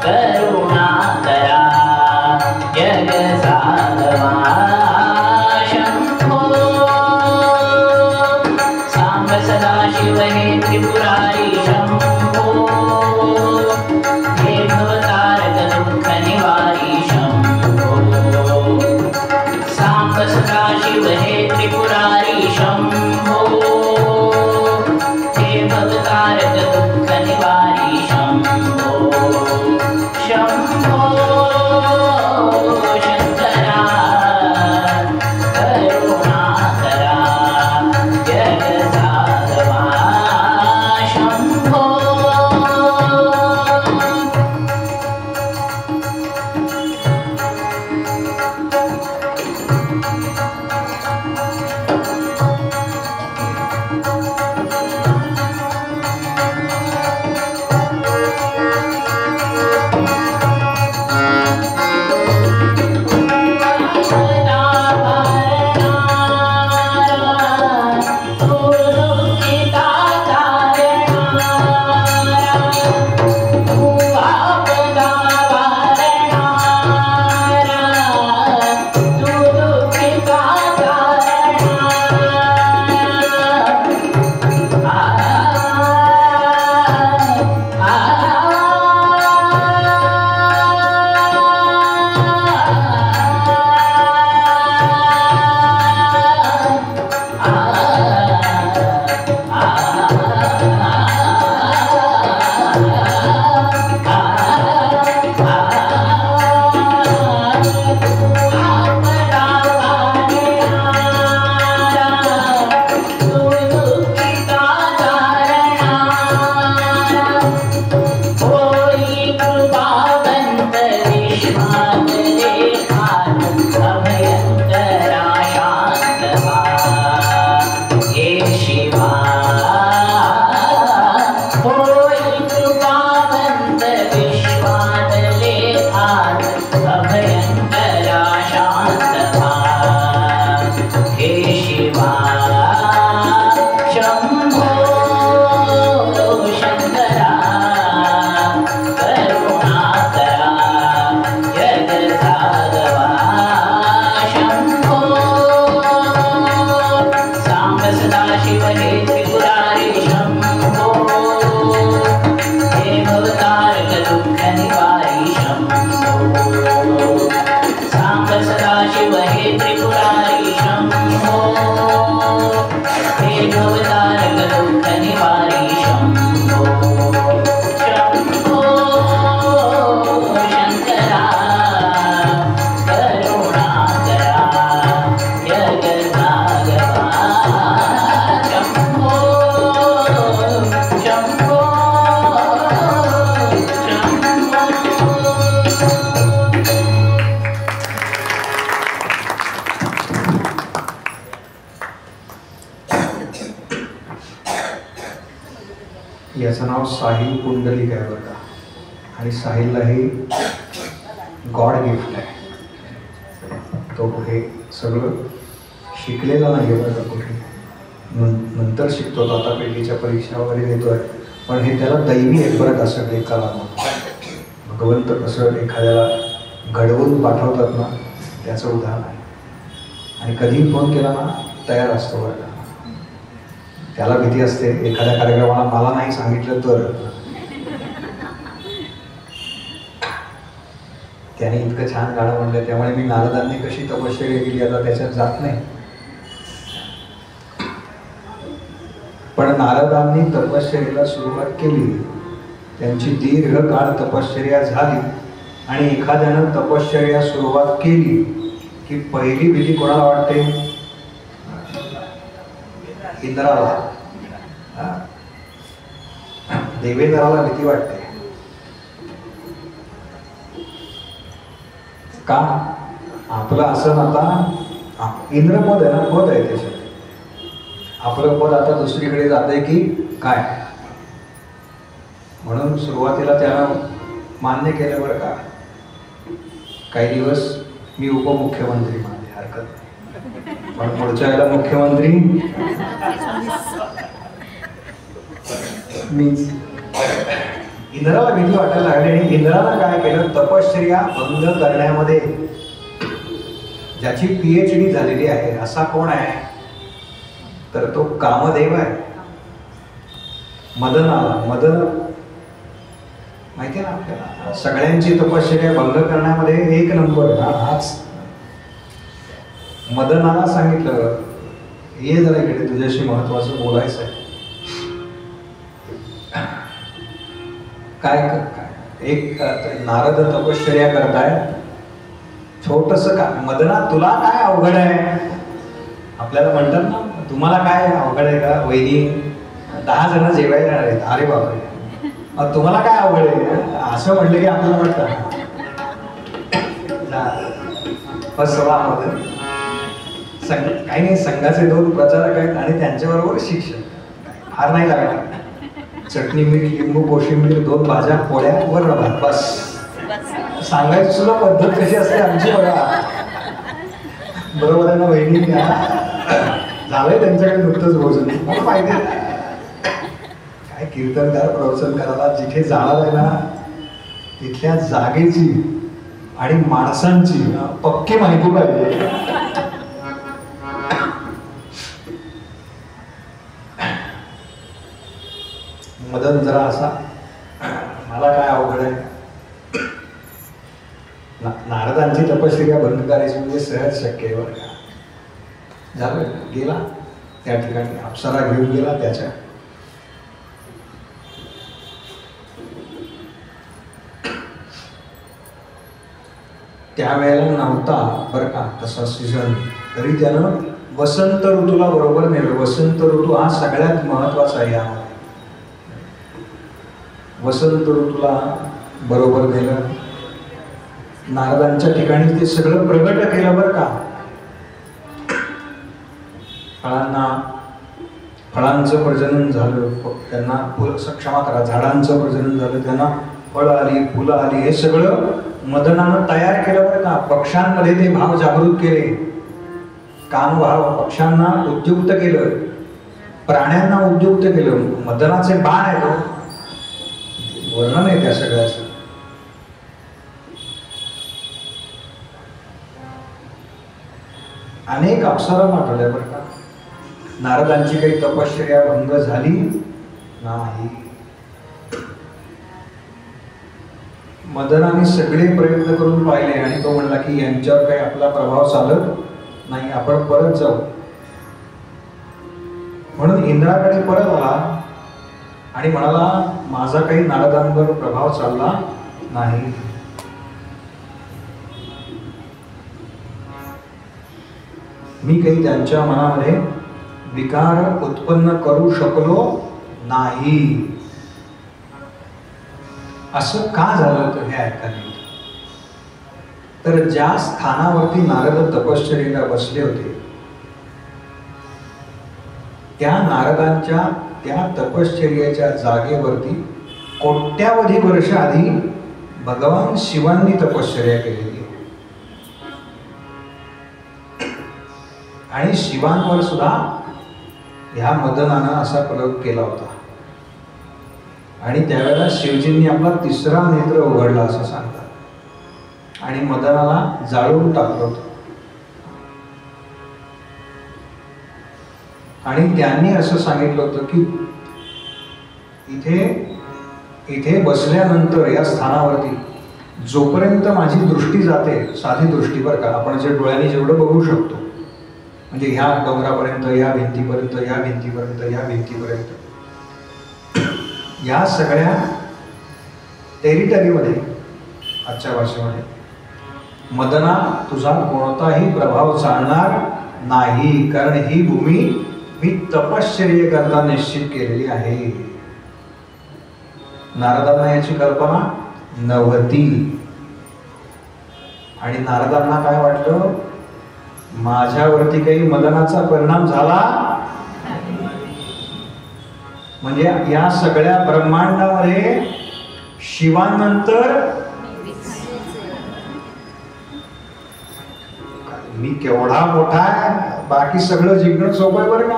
करुणाकरा जगजानवा शंभो शिव हे त्रिपुरारी शंभो हे भवतारक दुःख निवारी शंभो सांब सदा शिव हे त्रिपुरारी शंभो हे भवतारक दुःख निवारी शंभो शंभो शंकरा करुणाकरा जगजानवा शंभो याचं नाव साहिल पुंडलिक आहे बरं का. आणि साहिलला हे गॉड गिफ्ट आहे. तो हे सगळं शिकलेला नाही आहे बरं का कुठे, नंतर शिकतो तो. आता पेटीच्या परीक्षा वगैरे देतोय, पण हे त्याला दैवी आहे बरं का सगळे कला. भगवंत कसं एखाद्याला घडवून पाठवतात ना, त्याचं उदाहरण आहे. आणि कधीही फोन केला ना तयार असतो बरं का. त्याला भीती असते एखाद्या कार्यक्रमाला मला नाही सांगितलं तर. त्याने इतकं छान गाणं म्हणलं, त्यामुळे मी नारदांनी कशी तपश्चर्या केली आता त्याच्यात जात नाही. पण नारदांनी तपश्चर्येला सुरुवात केली, त्यांची दीर्घ काळ तपश्चर्या झाली. आणि एखाद्यानं तपश्चर्या सुरुवात केली की पहिली भीती कोणाला वाटते? इंद्राला. देवेंद्राला भीती वाटते. का? आपलं असं आता इंद्रपद आहे ना, पद आहे त्याच्यात. आपलं पद आता दुसरीकडे जातंय की काय? म्हणून सुरुवातीला त्यानं मान्य केलं बरं का. काही दिवस मी उपमुख्यमंत्री, माझी हरकत नाही, पण पुढच्या वेळेला मुख्यमंत्री मीच. इंद्राला भीती वाटायला लागली. आणि इंद्राला काय केलं? तपश्चर्या भंग करण्यामध्ये ज्याची PhD झालेली आहे असा कोण आहे? तर तो कामदेव आहे. मदनाला, मदन माहिती आहे ना आपल्याला, सगळ्यांची तपश्चर्या भंग करण्यामध्ये 1 नंबर हाच. मदनाला सांगितलं, ये जरा इकडे, तुझ्याशी महत्वाचं बोलायचं आहे. काय एक नारद तपश्चर्या करताय, छोटस का मदना तुला काय अवघड आहे? आपल्याला म्हणतात ना, तुम्हाला काय अवघड आहे का वहिनी? 10 जण जेवायला येणार आहेत. अरे बापरे, तुम्हाला काय अवघड आहे? असं म्हटलं की आपल्याला वाटतं फसवा मदन. काही नाही, संघाचे 2 प्रचारक आहेत आणि त्यांच्याबरोबर शिक्षण. फार नाही लागणार, चटणी मीठ लिंबू कोशिंबीर 2 भाज्या पोळ्या वर भात, बस. सांगायची सुद्धा पद्धत कशी असते आमची बघा. बरोबर आहे ना वहिनी? झालंय त्यांच्याकडे नुकतंच भोजन, मला माहिती आहे. काय कीर्तनकार प्रवचन करायला जिथे जाणार आहे ना, तिथल्या जागेची आणि माणसांची पक्की माहिती पाहिजे. मदन जरा असा, मला काय अवघड आहे? नारदांची तपश्चर्या भंग करायची म्हणजे सहज शक्य आहे बरं का. झालं, गेला त्या ठिकाणी, अप्सरा घेऊन गेला त्याच्या. त्यावेळेला नव्हता बरं का तसा सीझन, तरी त्यानं वसंत ऋतूला बरोबर नेलं. वसंत ऋतू हा सगळ्यात महत्वाचा आहे यामध्ये. वसंत ऋतूला बरोबर नेलं. नारदांच्या ठिकाणी ते सगळं प्रगट केलं बरं का. फळांचं प्रजनन झालं, त्यांना क्षमा करा, झाडांचं प्रजनन झालं, त्यांना फळं आली, फुलं आली. हे सगळं मदनानं तयार केलं बरं का. पक्ष्यांमध्ये ते भाव जागृत केले, कामभाव, पक्ष्यांना उद्युक्त केलं, प्राण्यांना उद्युक्त केलं. मदनाचे बाण आहे तो, वर्णन आहे त्या सगळ्याचं. अनेक अप्सरा पाठवल्या बरं का. नारदांची काही तपश्चर्या भंग झाली नाही. मदनाने सगळे प्रयत्न करून पाहिले आणि तो म्हणला की यांच्यावर काही आपला प्रभाव चालत नाही, आपण परत जाऊ. म्हणून इंद्राकडे परत आला आणि म्हणाला, माझा काही नारदांवर प्रभाव चालला नाही. मी काही त्यांच्या मनामध्ये विकार उत्पन्न करू शकलो नाही. असं का झालं तर हे ऐकायला. तर ज्या स्थानावरती नारद तपश्चर्येला बसले होते, त्या नारदांच्या त्या तपश्चर्याच्या जागेवरती कोट्यावधी वर्ष आधी भगवान शिवांनी तपश्चर्या केलेली आहे. आणि शिवांवर सुद्धा ह्या मदनानं असा प्रयोग केला होता. आणि त्यावेळेला शिवजींनी आपला तिसरा नेत्र उघडला असं सांगतात आणि मदनाला जाळून टाकलं होतं. आणि त्यांनी असं सांगितलं होतं की इथे बसल्यानंतर या स्थानावरती जोपर्यंत माझी दृष्टी जाते, साधी दृष्टी बरं का, आपण जे डोळ्यांनी जेवढं बघू शकतो, म्हणजे ह्या डोंगरापर्यंत, या भिंतीपर्यंत, या भिंतीपर्यंत, या भिंतीपर्यंत, या सगळ्या टेरिटरीमध्ये आजच्या भाषेमध्ये मदना तुझा कोणताही प्रभाव चालणार नाही, कारण ही भूमी मी तपश्चर्य करता निश्चित केलेली आहे. नारदांना याची कल्पना नव्हती आणि नारदांना काय वाटलं, माझ्यावरती काही मदनाचा परिणाम झाला म्हणजे या सगळ्या ब्रह्मांडामध्ये शिवानंतर मी केवढा मोठा आहे, बाकी सगळं जिंकणं सोपं आहे बरं का.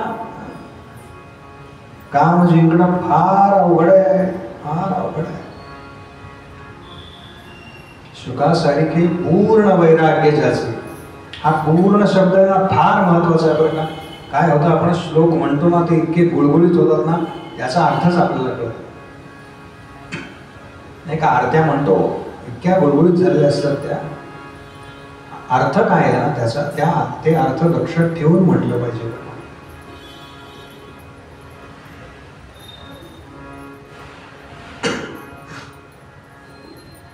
काम जिंकणं फार अवघड आहे, फार अवघड आहे. शुकासारखे पूर्ण वैराग्य ज्याचे, हा पूर्ण शब्द आहे ना फार महत्वाचा आहे बरं का. काय होतं, आपण श्लोक म्हणतो ना ते इतके गुळगुळीत होतात ना, याचा अर्थच आपल्याला कळतो नाही का. आरत्या म्हणतो इतक्या गुळगुळीत झालेल्या असतात त्या, अर्थ काय आहे ना त्याचा, ते अर्थ लक्षात ठेवून म्हटलं पाहिजे.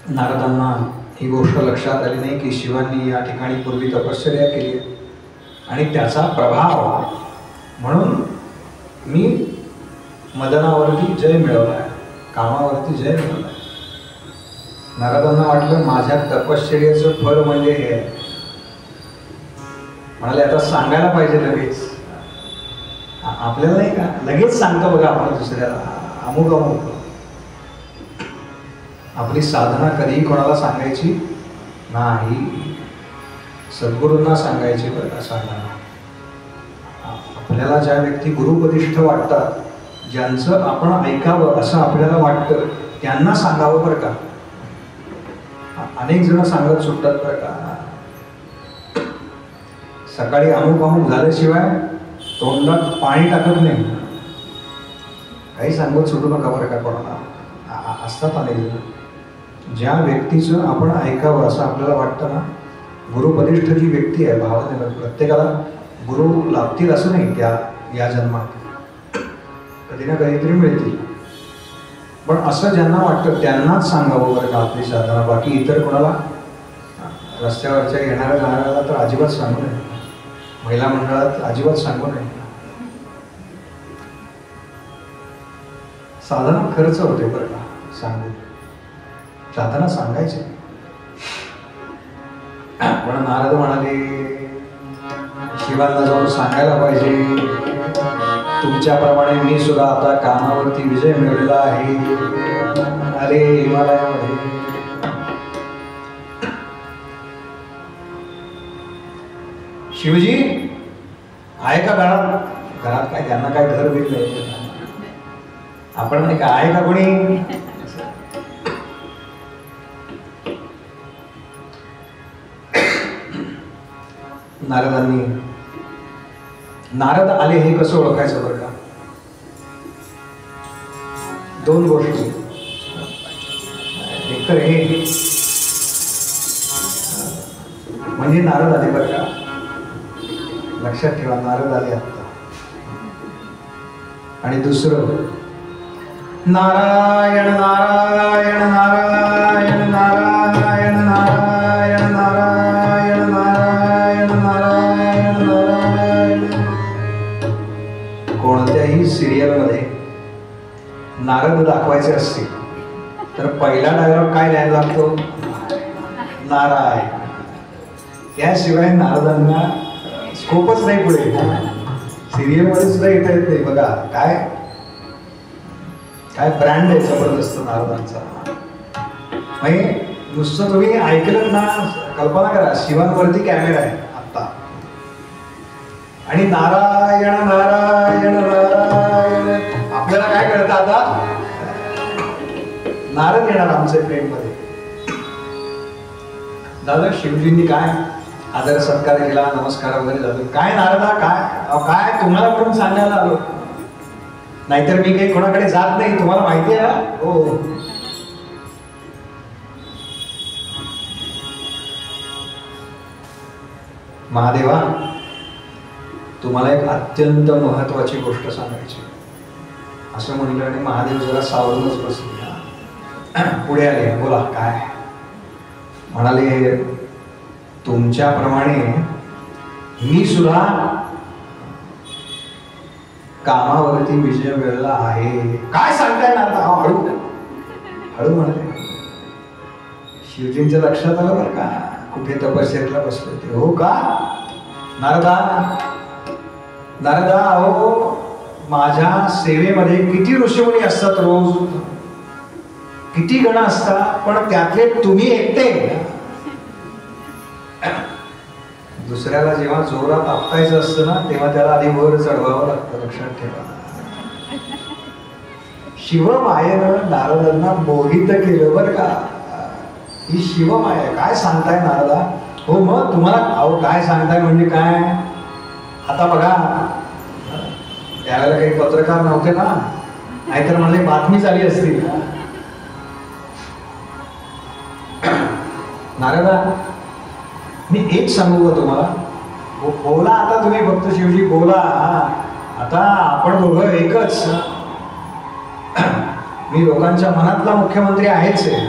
नारदांना ही गोष्ट लक्षात आली नाही की शिवांनी या ठिकाणी पूर्वी तपश्चर्या केली आणि त्याचा प्रभाव म्हणून मी मदनावरती जय मिळवला आहे, कामावरती जय मिळवला आहे. नारदांना वाटलं माझ्या तपश्चर्याचं फळ म्हणजे हे आहे. म्हणाले आता सांगायला पाहिजे लगेच. आपल्याला नाही का लगेच सांगतो बघा आपण दुसऱ्याला अमुक अमुक. आपली साधना कधीही कोणाला सांगायची नाही, सद्गुरूंना सांगायची बरं का साधना. आपल्याला ज्या व्यक्ती गुरुपदिष्ठ वाटतात, ज्यांचं आपण ऐकावं असं आपल्याला वाटतं, त्यांना सांगावं बरं का. अनेक जण सांगत सुटतात बरं का. सकाळी अमुक अमुक झाल्याशिवाय तोंडात पाणी टाकत नाही. काही सांगत सुटू नका बरं का कोणाला. असतात अनेक जण. ज्या व्यक्तीचं आपण ऐकावं असं आपल्याला वाटतं ना, गुरुपदिष्ठ जी व्यक्ती आहे, भावनेला प्रत्येकाला गुरु लाभतील असं नाही त्या या जन्मात, कधी ना कधीतरी मिळतील. पण असं ज्यांना वाटतं त्यांनाच सांगावं बरं का आपली साधना. बाकी इतर कोणाला, रस्त्यावरच्या येणाऱ्या जाणाऱ्याला तर अजिबात सांगू नये, महिला मंडळात अजिबात सांगू नये. साधना खर्च होते बरं का सांगू. साधना सांगायचे. पण नारद म्हणाले शिवांना जाऊन सांगायला पाहिजे, तुमच्याप्रमाणे मी सुद्धा आता कामावरती विजय मिळवलेला आहे. अरे हिमालयामध्ये शिवजी आहे का घरात? घरात काय त्यांना काय घर बिल नाही. आपण नाही का आहे का कोणी? नारदांनी, नारद आले हे कसं ओळखायचं बरं का. दोन गोष्टी. एक तर हे म्हणजे नारद आले बरं का, लक्षात ठेवा नारद आले आता. आणि दुसरं नारायण नारायण नारायण नारायण नारायण नारायण नारायण नारायण नारायण. कोणत्याही सिरियलमध्ये नारद दाखवायचे असतील तर पहिला डायलॉग काय लिहायला लागतो? नारायण. त्याशिवाय नारदांना स्कोपच नाही पुढे. सिरियलमध्ये सुद्धा येता येत नाही बघा. काय काय ब्रँड आहे जबरदस्त नारदांचा. म्हणजे नुसतं तुम्ही ऐकलं ना, कल्पना करा शिवांवरती कॅमेरा आहे आत्ता आणि नारायण नारायण नारायण. आपल्याला काय कळतं आता, नारद येणार आमचे प्रेम मध्ये. दादा शिवजींनी काय आदर सत्कार केला, नमस्कार वगैरे झालं. काय नारदा काय तुम्हाला पण सांगायला आलो, नाहीतर मी काही कोणाकडे जात नाही, तुम्हाला माहिती आहे ना. हो महादेवा, तुम्हाला एक अत्यंत महत्वाची गोष्ट सांगायची असं म्हणलं आणि महादेव जरा सावरूनच बसले. पुढे आले, बोला काय. म्हणाले तुमच्याप्रमाणे मी सुद्धा कामावरती विजय मिळवला आहे. काय सांगताय ना आता, हळू हळू म्हणाले. शिवजींच्या लक्षात आलं बरं का, कुठे तपश्चर्येला बसले ते. हो का नारदा, नारदा अहो माझ्या सेवेमध्ये किती ऋषीमुनी असतात, रोज किती गण असतात, पण त्यातले तुम्ही एकटे. दुसऱ्याला जेव्हा जोरात आपटायचं असतं ना, तेव्हा त्याला आधी वर चढवावं लागतं, लक्षात ठेवा. शिवमायेनं नारदांना मोहित केलं बरं का. ही शिवमाया. काय सांगताय नारदा. हो मग तुम्हाला अहो काय सांगताय म्हणजे काय. आता बघा त्यावेळेला काही पत्रकार नव्हते ना, नाहीतर म्हणजे बातमी झाली असती. नारदा मी एक सांगू का तुम्हाला. बोला आता तुम्ही फक्त शिवजी बोला. आता आपण दोघं एकच. मी लोकांच्या मनातला मुख्यमंत्री आहेच आहे,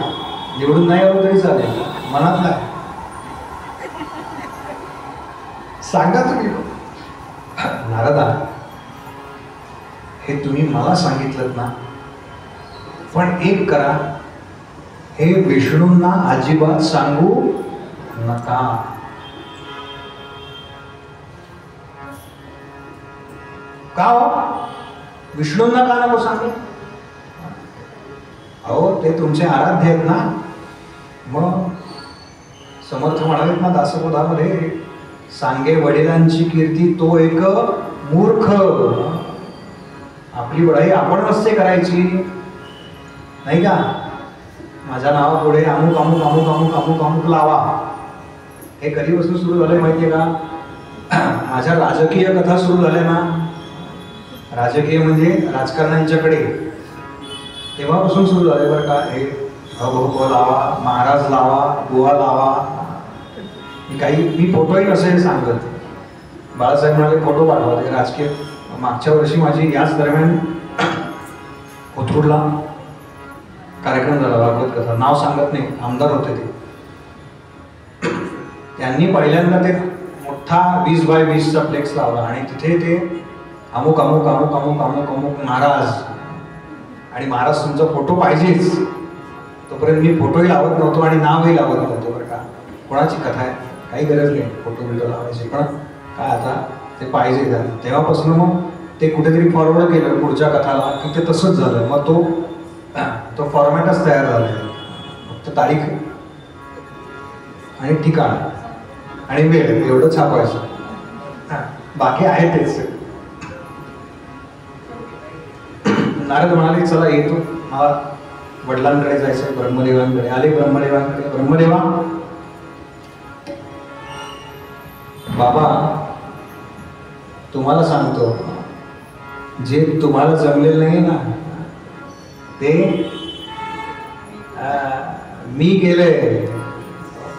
निवडून नाही आलो तरी चालेल, मनातला आहे. सांगा तुम्ही. नारदा हे तुम्ही मला सांगितलं ना, पण एक करा, हे विष्णूंना अजिबात सांगू नका. का हो विष्णूंना का नको सांगू. अहो ते तुमचे आराध्य आहेत ना. मग समर्थ म्हणालेत ना दासबोधामध्ये, सांगे वडिलांची कीर्ती तो एक मूर्ख. आपली बढाई आपण नसते करायची, नाही का. माझ्या नावापुढे अमुक अमुक अमुक अमुक अमुक अमुक लावा. हे कधीपासून सुरू झालंय माहितीये का. माझ्या राजकीय कथा सुरू झाल्या ना, राजकीय म्हणजे राजकारण्यांच्याकडे, तेव्हापासून सुरू झाले बरं का. हे भाऊ लावा, महाराज लावा, बुवा लावा. मी फोटोही नसेल सांगत. बाळासाहेब म्हणाले फोटो पाठवा ते राजकीय. मागच्या वर्षी माझी याच दरम्यान कोथरूडला कार्यक्रम झाला, भागवत कथा. नाव सांगत नाही, आमदार होते ते. त्यांनी पहिल्यांदा ते मोठा 20x20चा फ्लेक्स लावला आणि तिथे ते अमुक अमुक अमुक अमुक अमुक अमुक महाराज. आणि महाराज तुमचा फोटो पाहिजेच. तोपर्यंत मी फोटोही लावत नव्हतो आणि नावही लावत नव्हतो बरं का. कोणाची कथा आहे, काही गरज नाही फोटो बिटो लावायची, पण काय आता ते पाहिजे झालं. तेव्हापासून मग ते कुठेतरी फॉरवर्ड केलं पुढच्या कथाला की ते तसंच झालं. मग तो फॉर्मॅटच तयार झाला. फक्त तारीख आणि ठिकाण आणि वेळ एवढं छापायचं, बाकी आहे तेच. नारद म्हणाले चला येतो, मला वडिलांकडे जायचं, ब्रह्मदेवांकडे. आले ब्रह्मदेवांकडे. ब्रह्मदेवा बाबा तुम्हाला सांगतो, जे तुम्हाला जमलेलं नाही ना ते मी केलंय.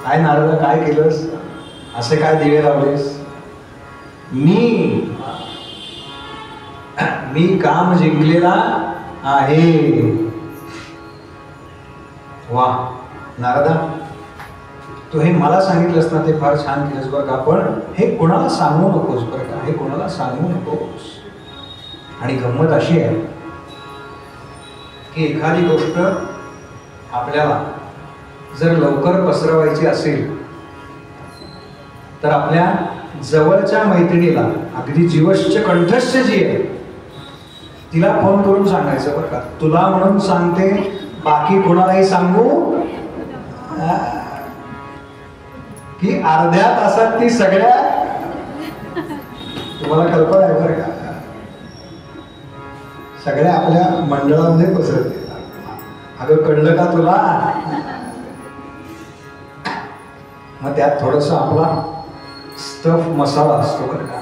काय नारदा काय केलंस, असे काय दिवे लावलेस. मी काम जिंकलेला आहे. वा नारदा तू हे मला सांगितलंस ना ते फार छान केलंस बरं का. पण हे कोणाला सांगू नकोस बरं का, हे कोणाला सांगू नकोस. आणि गंमत अशी आहे की एखादी गोष्ट आपल्याला जर लवकर पसरवायची असेल तर आपल्या जवळच्या मैत्रिणीला, अगदी जीवश्च कंठस्थ जी आहे तिला फोन करून सांगायचं बरं का, तुला म्हणून सांगते, बाकी कोणालाही सांगू की अर्ध्या तासात ती सगळ्या, तुम्हाला कल्पना आहे बरं का, सगळ्या आपल्या मंडळामध्ये पसरते. अगं कळलं का तुला? मग त्यात थोडस आपला स्टफ मसाला असतो बरं का.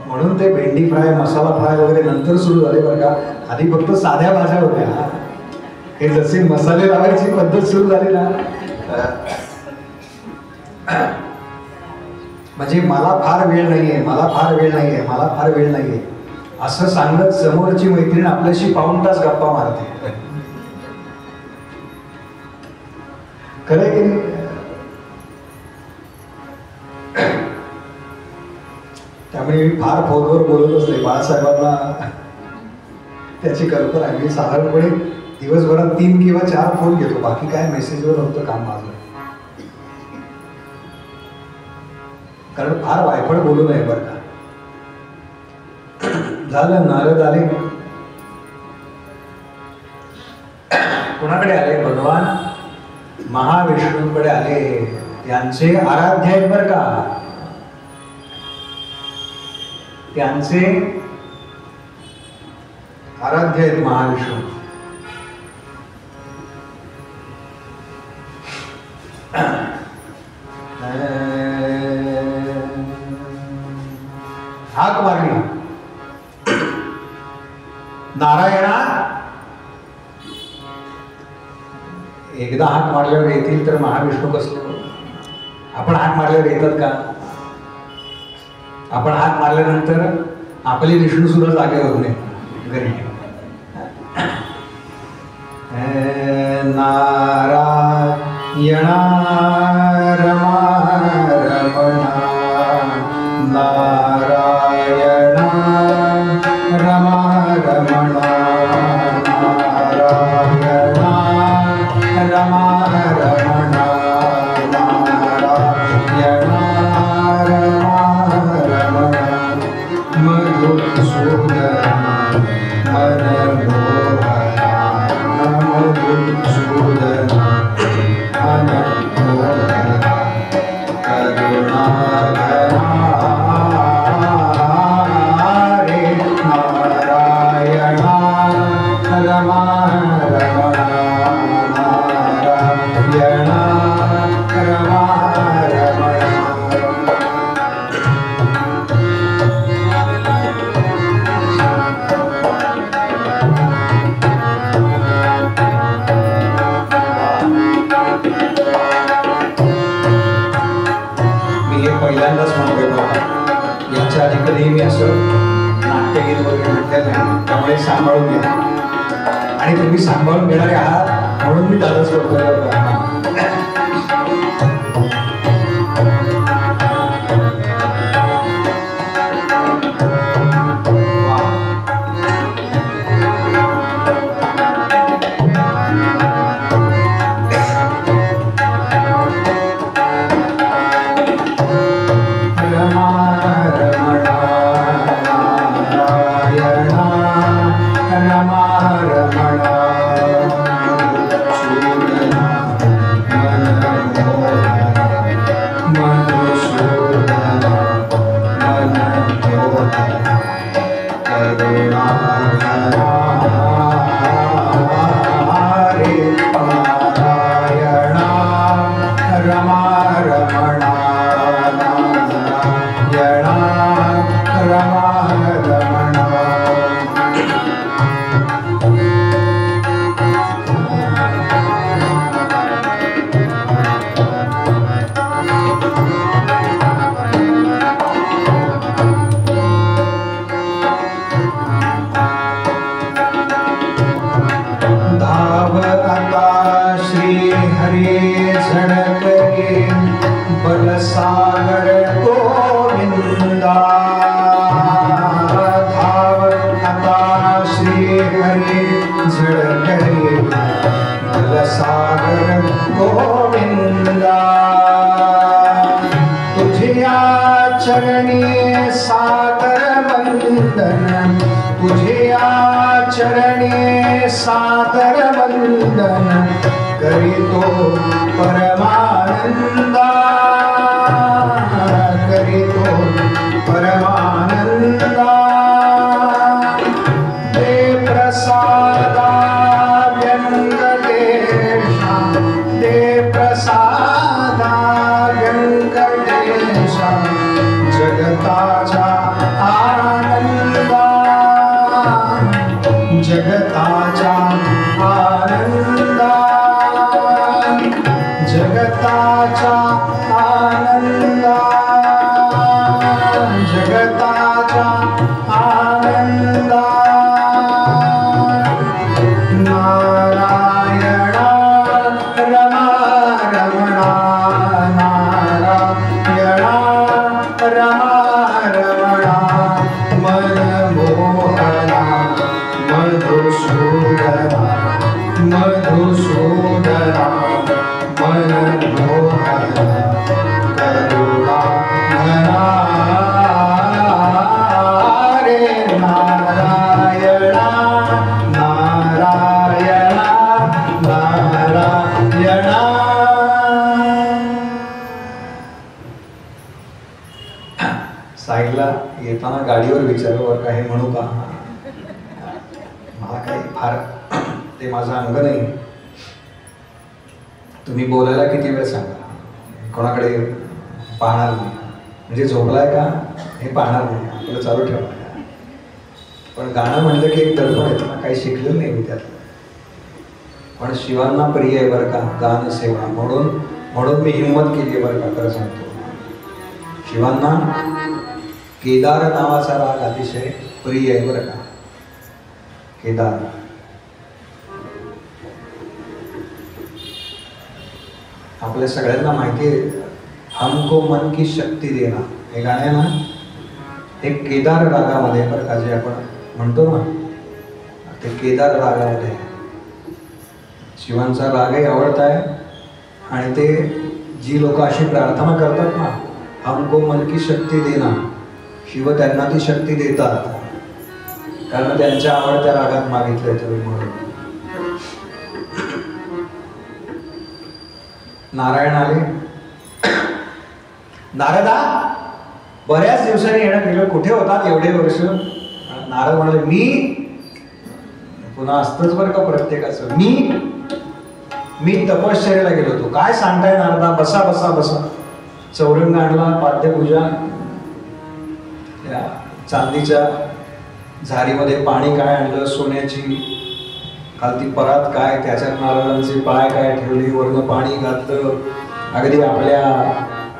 म्हणून ते भेंडी फ्राय, मसाला फ्राय वगैरे नंतर सुरू झाले बरं का. आधी फक्त साध्या भाज्या होत्या, हे जसे मसाले लावायची पद्धत सुरू झाली ना, म्हणजे मला फार वेळ नाहीये, मला फार वेळ नाहीये, मला फार वेळ नाहीये असं सांगत समोरची मैत्रीण आपल्याशी पाऊण तास गप्पा मारते. खरं की नाही? त्यामुळे मी फार फोनवर बोलतच नाही. बाळासाहेबांना त्याची कल्पना आहे. मी साधारणपणे दिवसभरात 3 किंवा 4 फोन घेतो, बाकी काय मेसेजवर होतं काम माझं. कारण फार वायफळ बोलू नये बरं का. झालं, नारद आले, कुणाकडे आले? भगवान महाविष्णूंकडे आले. त्यांचे आराध्य आहेत बरं का, त्यांचे आराध्य आहेत महाविष्णू. हाक मारली, नारायणा. एकदा हाक मारल्यावर येतील तर महाविष्णू कसं? आपण हाक मारल्यावर येतात का? आपण हाक मारल्यानंतर आपले विष्णू सुद्धा जागे होत नाही घरी. नारायणा रमा रमणा, नारायणा रमा रमणा, नारायणा रमा रमणा, नारायणा रमा रमणा, मधुसूदन मनमोहना, मधुसूदन मनमोहना, करुणाधरा रे नारायणा रमा रमणा, नारायणा रमा रमणा. पहिल्यांदाच म्हणतोय बाबा, याच्या आधी कधीही मी असं नाट्यगीत वगैरे म्हटलेलं नाही, त्यामुळे सांभाळून घ्या. आणि तुम्ही सांभाळून घेणारे आहात म्हणून मी दादाच करतोय. हरे चरणे सादर वंदन करितो परमानंदा करितो परमानंदा दे प्रसादा व्यंकटेशा दे प्रसादा व्यंकटेशा जगताचा आनंदा जगताचा आनंदा जगताचा आनंदा जगताचा आनंदा नारायणा रमा रमणा नारायणा रमा रमणा मनमोहना मधुसूदना मधुसूदना मनमोहना करुणा घना रे नारायणा नारायणा नारायणा. साईडला येताना गाडीवर विचारलं बरं का हे म्हणू का. मला काही फार ते माझं अंग नाही. तुम्ही बोलायला किती वेळ सांगा, कोणाकडे पाहणार नाही. म्हणजे झोपलाय का हे पाहणार नाही, आपलं चालू ठेवा. पण गाणं म्हणलं की एक दडपण येतं ना, काही शिकलेलं नाही मी त्यात. पण शिवांना प्रिय आहे बरं का गान सेवा, म्हणून मी हिंमत केली आहे बरं का. खरं सांगतो, शिवांना केदार नावाचा राग अतिशय प्रिय आहे बरं का. केदार आपल्या सगळ्यांना माहिती आहे. हमको मन की शक्ती देना हे गाणं आहे ना, ते केदार रागामध्ये बरं का, जे आपण म्हणतो ना ते केदार रागामध्ये. शिवांचा रागही आवडत आहे आणि ते जी लोक अशी प्रार्थना करतात ना, हमको मन की शक्ती देना, शिव त्यांना ती शक्ती देतात, कारण त्यांच्या आवडत्या रागात मागितलंय तुम्ही म्हणून. नारायण आले. नारदा बऱ्याच दिवसांनी येणं गेलो, कुठे होतात एवढे वर्ष. नारद म्हणाले मी पुन्हा असतंच बरं का प्रत्येकाचं, मी तपश्चर्याला गेलो होतो. काय सांगताय नारदा, बसा बसा बसा. चौरंग आणला, पाद्यपूजा, चांदीच्या झारीमध्ये पाणी काय आणलं, सोन्याची खालती परात काय, त्याच्यात नारदांचे पाय काय ठेवले, वरनं पाणी घातलं. अगदी आपल्या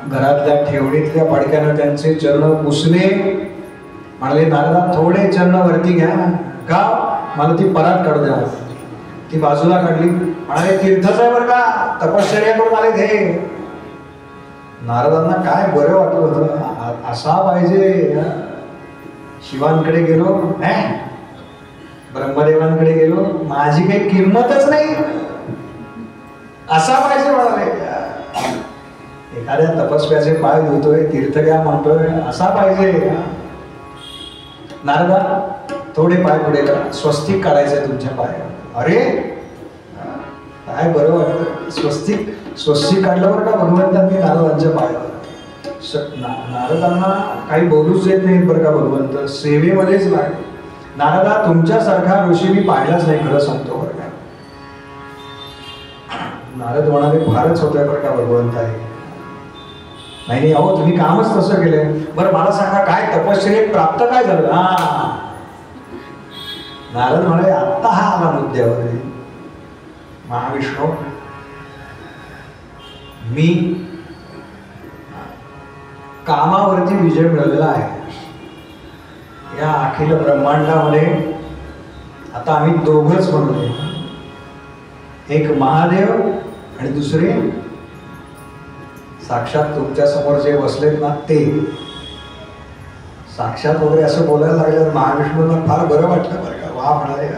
घरातल्या ठेवणीतल्या पडक्यानं त्यांचे चरण पुसले. म्हणाले नारदा थोडे चरण वरती घ्या का, मला ती परात काढू द्या. ती बाजूला काढली. म्हणाले तीर्थच आहे बरं का, तपश्चर्या करून आले ते. नारदांना काय बरं वाटलं होतं, असा पाहिजे. शिवांकडे गेलो, ब्रह्मदेवांकडे गेलो, माझी काही किंमतच नाही, असा पाहिजे म्हणाले. एखाद्या तपस्व्याचे पाय धुतोय, तीर्थ घ्या म्हणतोय, असा पाहिजे. नारदा थोडे पाय पुढे करा, स्वस्तिक काढायचंय तुमच्या पायावर. अरे काय बरं वाटतं. स्वस्तिक काढलं बरं का भगवंतांनी नारदांच्या पायावर. नारदांना काही बोलूच येत नाही बरं का भगवंत, सेवेमध्येच लागले. नारदा तुमच्यासारखा ऋषी मी पाहिलाच नाही, खरं सांगतो बरं का. नारद म्हणाले फारच होतंय बरं का भगवंत आहे. नाही अहो तुम्ही कामच तसं केलंय. बरं मला सांगा काय तपश्चर्येत प्राप्त काय झालं. नारद म्हणाले आत्ता हा आला मुद्द्यावर. महाविष्णू मी कामावरती विजय मिळवलेला आहे. या अखिल ब्रह्मांडामध्ये आता आम्ही दोघंच बनवले, एक महादेव आणि दुसरे साक्षात तुमच्या समोर जे बसलेत ना ते. साक्षात वगैरे असं बोलायला लागल्यावर महाविष्णूंना फार बरं वाटलं बरं का. वा म्हणाले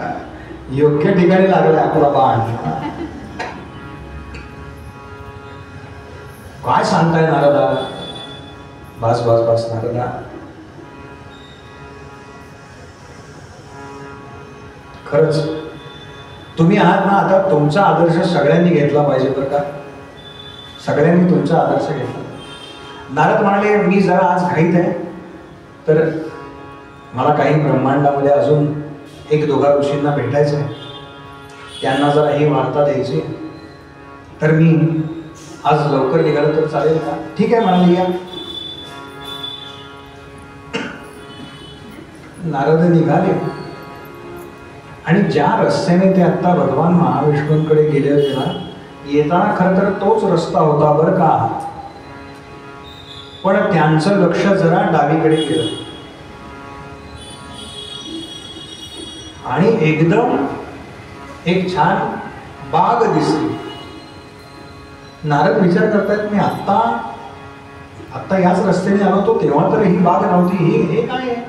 योग्य ठिकाणी लागले आपला बाण. काय सांगताय नारदा. बस बस बस नारदा, खरंच तुम्ही आहात ना, आता तुमचा आदर्श सगळ्यांनी घेतला पाहिजे बरं का. सगळ्यांनी तुमचा आदर्श घेतला. नारद म्हणाले, मी जरा आज घाईत आहे, तर मला काही ब्रह्मांडामध्ये अजून 1-2 ऋषींना भेटायचं आहे, त्यांना जरा ही वार्ता द्यायची, तर मी आज लवकर निघालं तर चालेल का? ठीक आहे म्हणाले, या. नारद निघाले आणि ज्या रस्त्याने ते आत्ता भगवान महाविष्णूंकडे गेले होते ना, येताना खरं तर तोच रस्ता होता बरं का, पण त्यांचं लक्ष जरा डावीकडे गेलं आणि एकदम एक छान बाग दिसली. नारद विचार करतायत, मी आत्ता याच रस्त्याने आलो होतो, तेव्हा तर ही बाग नव्हती, हे काय आहे?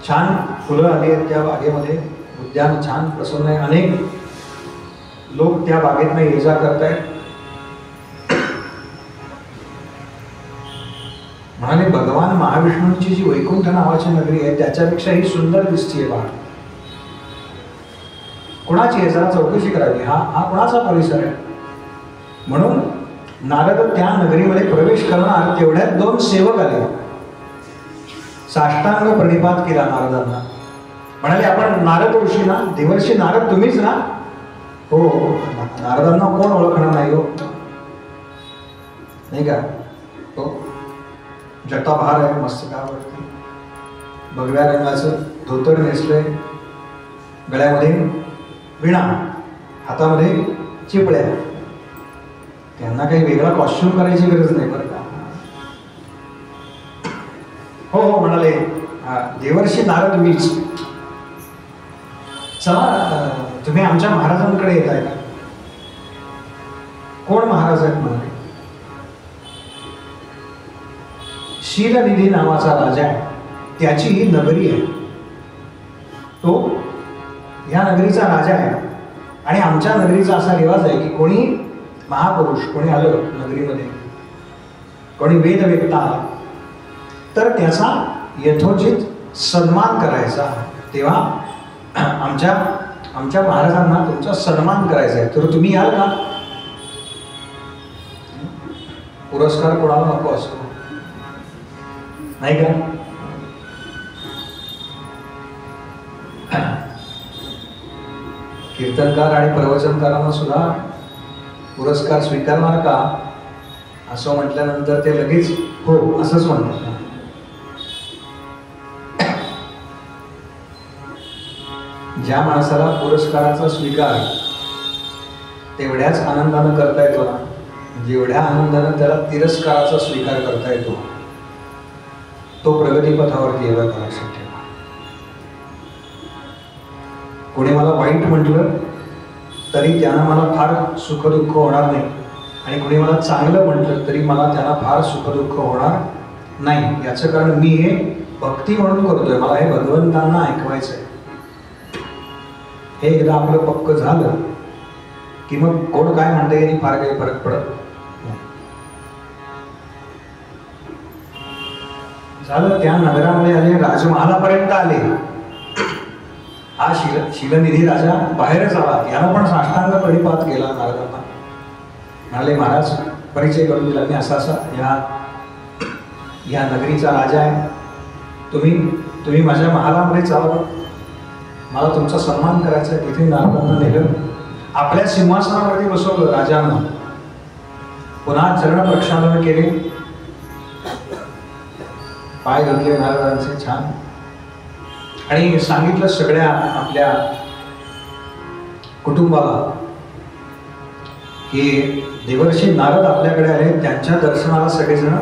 छान फुलं आली आहेत त्या बागेमध्ये, उद्यान छान प्रसन्न आहे, अनेक लोक त्या बागेतनं ये जा करतायत. म्हणाले, भगवान महाविष्णूंची जी वैकुंठ नावाची नगरी आहे त्याच्यापेक्षा ही सुंदर दिसतीये बाग. कुणाची आहे? जरा चौकशी करावी, हा कुणाचा परिसर आहे? म्हणून नारद त्या नगरीमध्ये प्रवेश करणार तेवढ्यात 2 सेवक आले. साष्टांग प्रणिपात केला नारदांना. म्हणाले, आपण नारद ऋषी ना, देवर्षी नारद तुम्हीच ना? हो. नारदांना कोण ओळखणार नाही हो, नाही का? हो, जटाभार आहे मस्तकावरती, भगव्या रंगाचं धोतर नेसलंय, गळ्यामध्ये विणा, हातामध्ये चिपळ्या. त्यांना काही वेगळा कॉस्ट्युम करायची गरज नाही बरं का. हो म्हणाले, देवर्षी नारद मीच. चला, तुम्ही आमच्या महाराजांकडे येत आहे का? कोण महाराज आहेत म्हणाले? शीलनिधी नावाचा राजा आहे, त्याची ही नगरी आहे, तो ह्या नगरीचा राजा आहे. आणि आमच्या नगरीचा असा रिवाज आहे की कोणी महापुरुष कोणी आलं नगरीमध्ये, कोणी वेदवेत्ता आला तर त्याचा यथोचित सन्मान करायचा. तेव्हा आमच्या महाराजांना तुमचा सन्मान करायचा आहे, तर तुम्ही याल का? पुरस्कार कोणाला नको असतो, नाही का? कीर्तनकार आणि प्रवचनकारांना सुद्धा पुरस्कार स्वीकारणार का असं म्हटल्यानंतर ते लगेच हो असंच म्हणतात. ज्या माणसाला पुरस्काराचा स्वीकार तेवढ्याच आनंदानं करता येतो ना, जेवढ्या आनंदानं त्याला तिरस्काराचा स्वीकार करता येतो, तो प्रगतीपथावरती येवा लक्षात ठेवा. कोणी मला वाईट म्हटलं तरी त्यांना मला फार सुखदुःख होणार नाही, आणि कोणी मला चांगलं म्हटलं तरी मला त्यांना फार सुखदुःख होणार नाही. याचं कारण मी हे भक्ती म्हणून करतोय, मला हे भगवंतांना ऐकवायचं आहे. हे एकदा आपलं पक्क झालं की मग कोण काय म्हणतं याने फार काही फरक पडत झालं. त्या नगरामध्ये आले, राजमहालापर्यंत आले. हा शीलनिधी राजा बाहेरच आला, यानं पण साष्टांग प्रणिपात केला नारदांना. म्हणाले, महाराज परिचय करून दिला, मी असा या नगरीचा राजा आहे, तुम्ही माझ्या महालामध्ये चालवा, मला तुमचा सन्मान करायचा आहे. तिथे नारदांना नेलं, आपल्या सिंहासनावरती बसवलं राजानं, पुन्हा चरण प्रक्षालन केले, पाय धुतले नारदांचे छान, आणि सांगितलं सगळ्या आपल्या कुटुंबाला की देवर्षी नारद आपल्याकडे आले, त्यांच्या दर्शनाला सगळेजण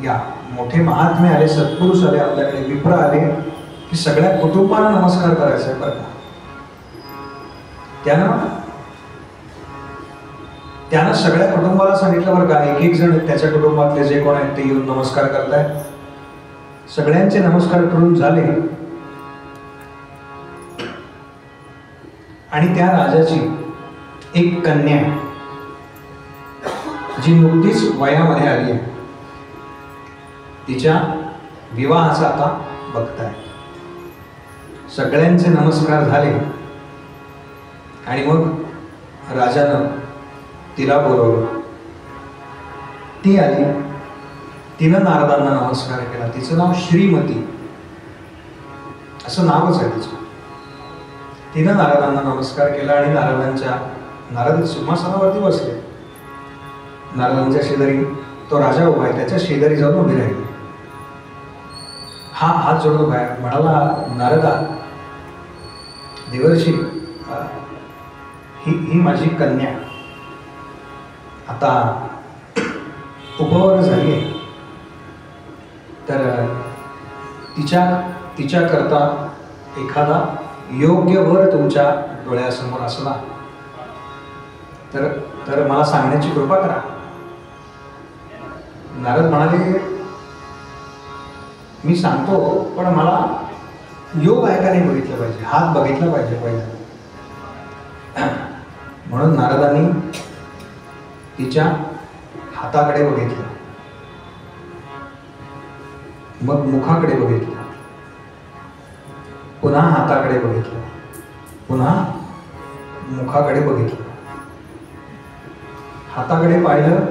या. मोठे महात्मे आले, सत्पुरुष आले आपल्याकडे, विप्र आले, की सगळ्या कुटुंबाला नमस्कार करायचा आहे बरं का. त्यानं सगळ्या कुटुंबाला सांगितलं बरं का, एक जण त्याच्या कुटुंबातले जे कोण आहेत ते येऊन नमस्कार करतायत. सगळ्यांचे नमस्कार करून झाले आणि त्या राजाची एक कन्या जी नुकतीच वयामध्ये आली आहे, तिच्या विवाहाचा आता बघताय. सगळ्यांचे नमस्कार झाले आणि मग राजानं तिला बोलवलं. ती आली, तिनं नारदांना नमस्कार केला. तिचं नाव श्रीमती असं नावच आहे तिचं. तिनं नारदांना नमस्कार केला आणि नारद सिंहासनावरती बसले. नारदांच्या शेजारी तो राजा उभा आहे, त्याच्या शेजारी जाऊन उभी राहिली. हा हात जोडून उभा आहे, म्हणाला, नारदा देवर्षी, ही माझी कन्या आता उपवर झाली आहे, तर तिच्या करता एखादा योग्य वर तुमच्या डोळ्यासमोर असला तर मला सांगण्याची कृपा करा. नारद म्हणाले, मी सांगतो, पण मला योग आहे का नाही बघितलं पाहिजे, हात बघितला पाहिजे पहिला. म्हणून नारदांनी तिच्या हाताकडे बघितलं, मग मुखाकडे बघितलं, पुन्हा हाताकडे बघितलं, पुन्हा मुखाकडे बघितलं. हाताकडे पाहिलं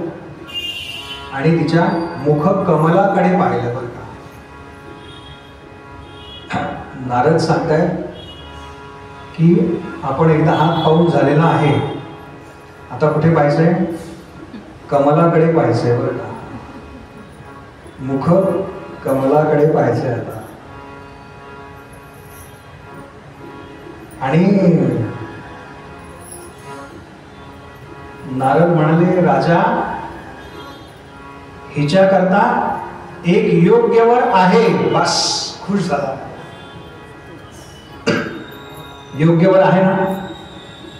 आणि तिच्या मुख कमलाकडे पाहिलं. बरं का, नारद सांगतायत की आपण एकदा हात पाहून झालेला आहे, आता कुठे पाहायचंय? कमलाकडे पाहायचंय. बरं का, मुख कमलाकडे पाहायचंय आता. आणि नारद म्हणाले, राजा, हिच्या करता एक योग्य वर आहे. बस, खुश झाला. योग्य वर आहे ना?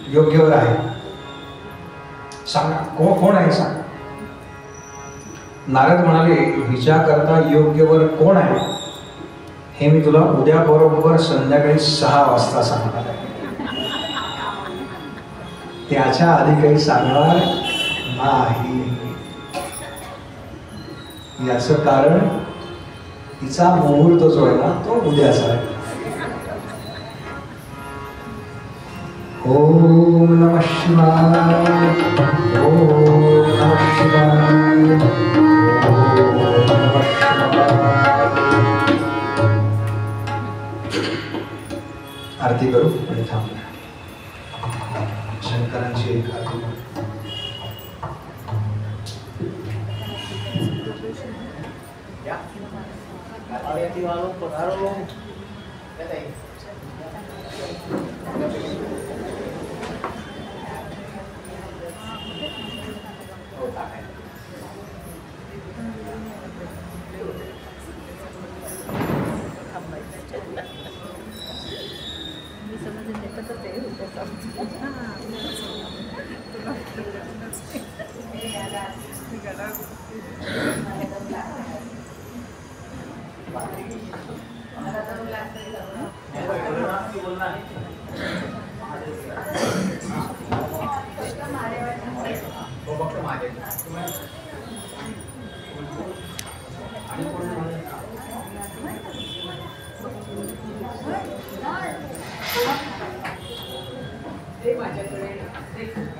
योग्य वर आहे. सांगा कोण आहे? सांग. नारद म्हणाले, हिच्या करता योग्य वर कोण आहे हे मी तुला उद्या बरोबर संध्याकाळी 6 वाजता सांगणार आहे. त्याच्या आधी काही सांगणार नाही. याचं कारण तिचा मुहूर्त जो आहे ना, तो उद्याचा आहे. ओम नमः शिवाय. ओम नमः शिवाय. ओम नमः शिवाय. आरती करू आणि थांबू. शंकरांची एक आरती.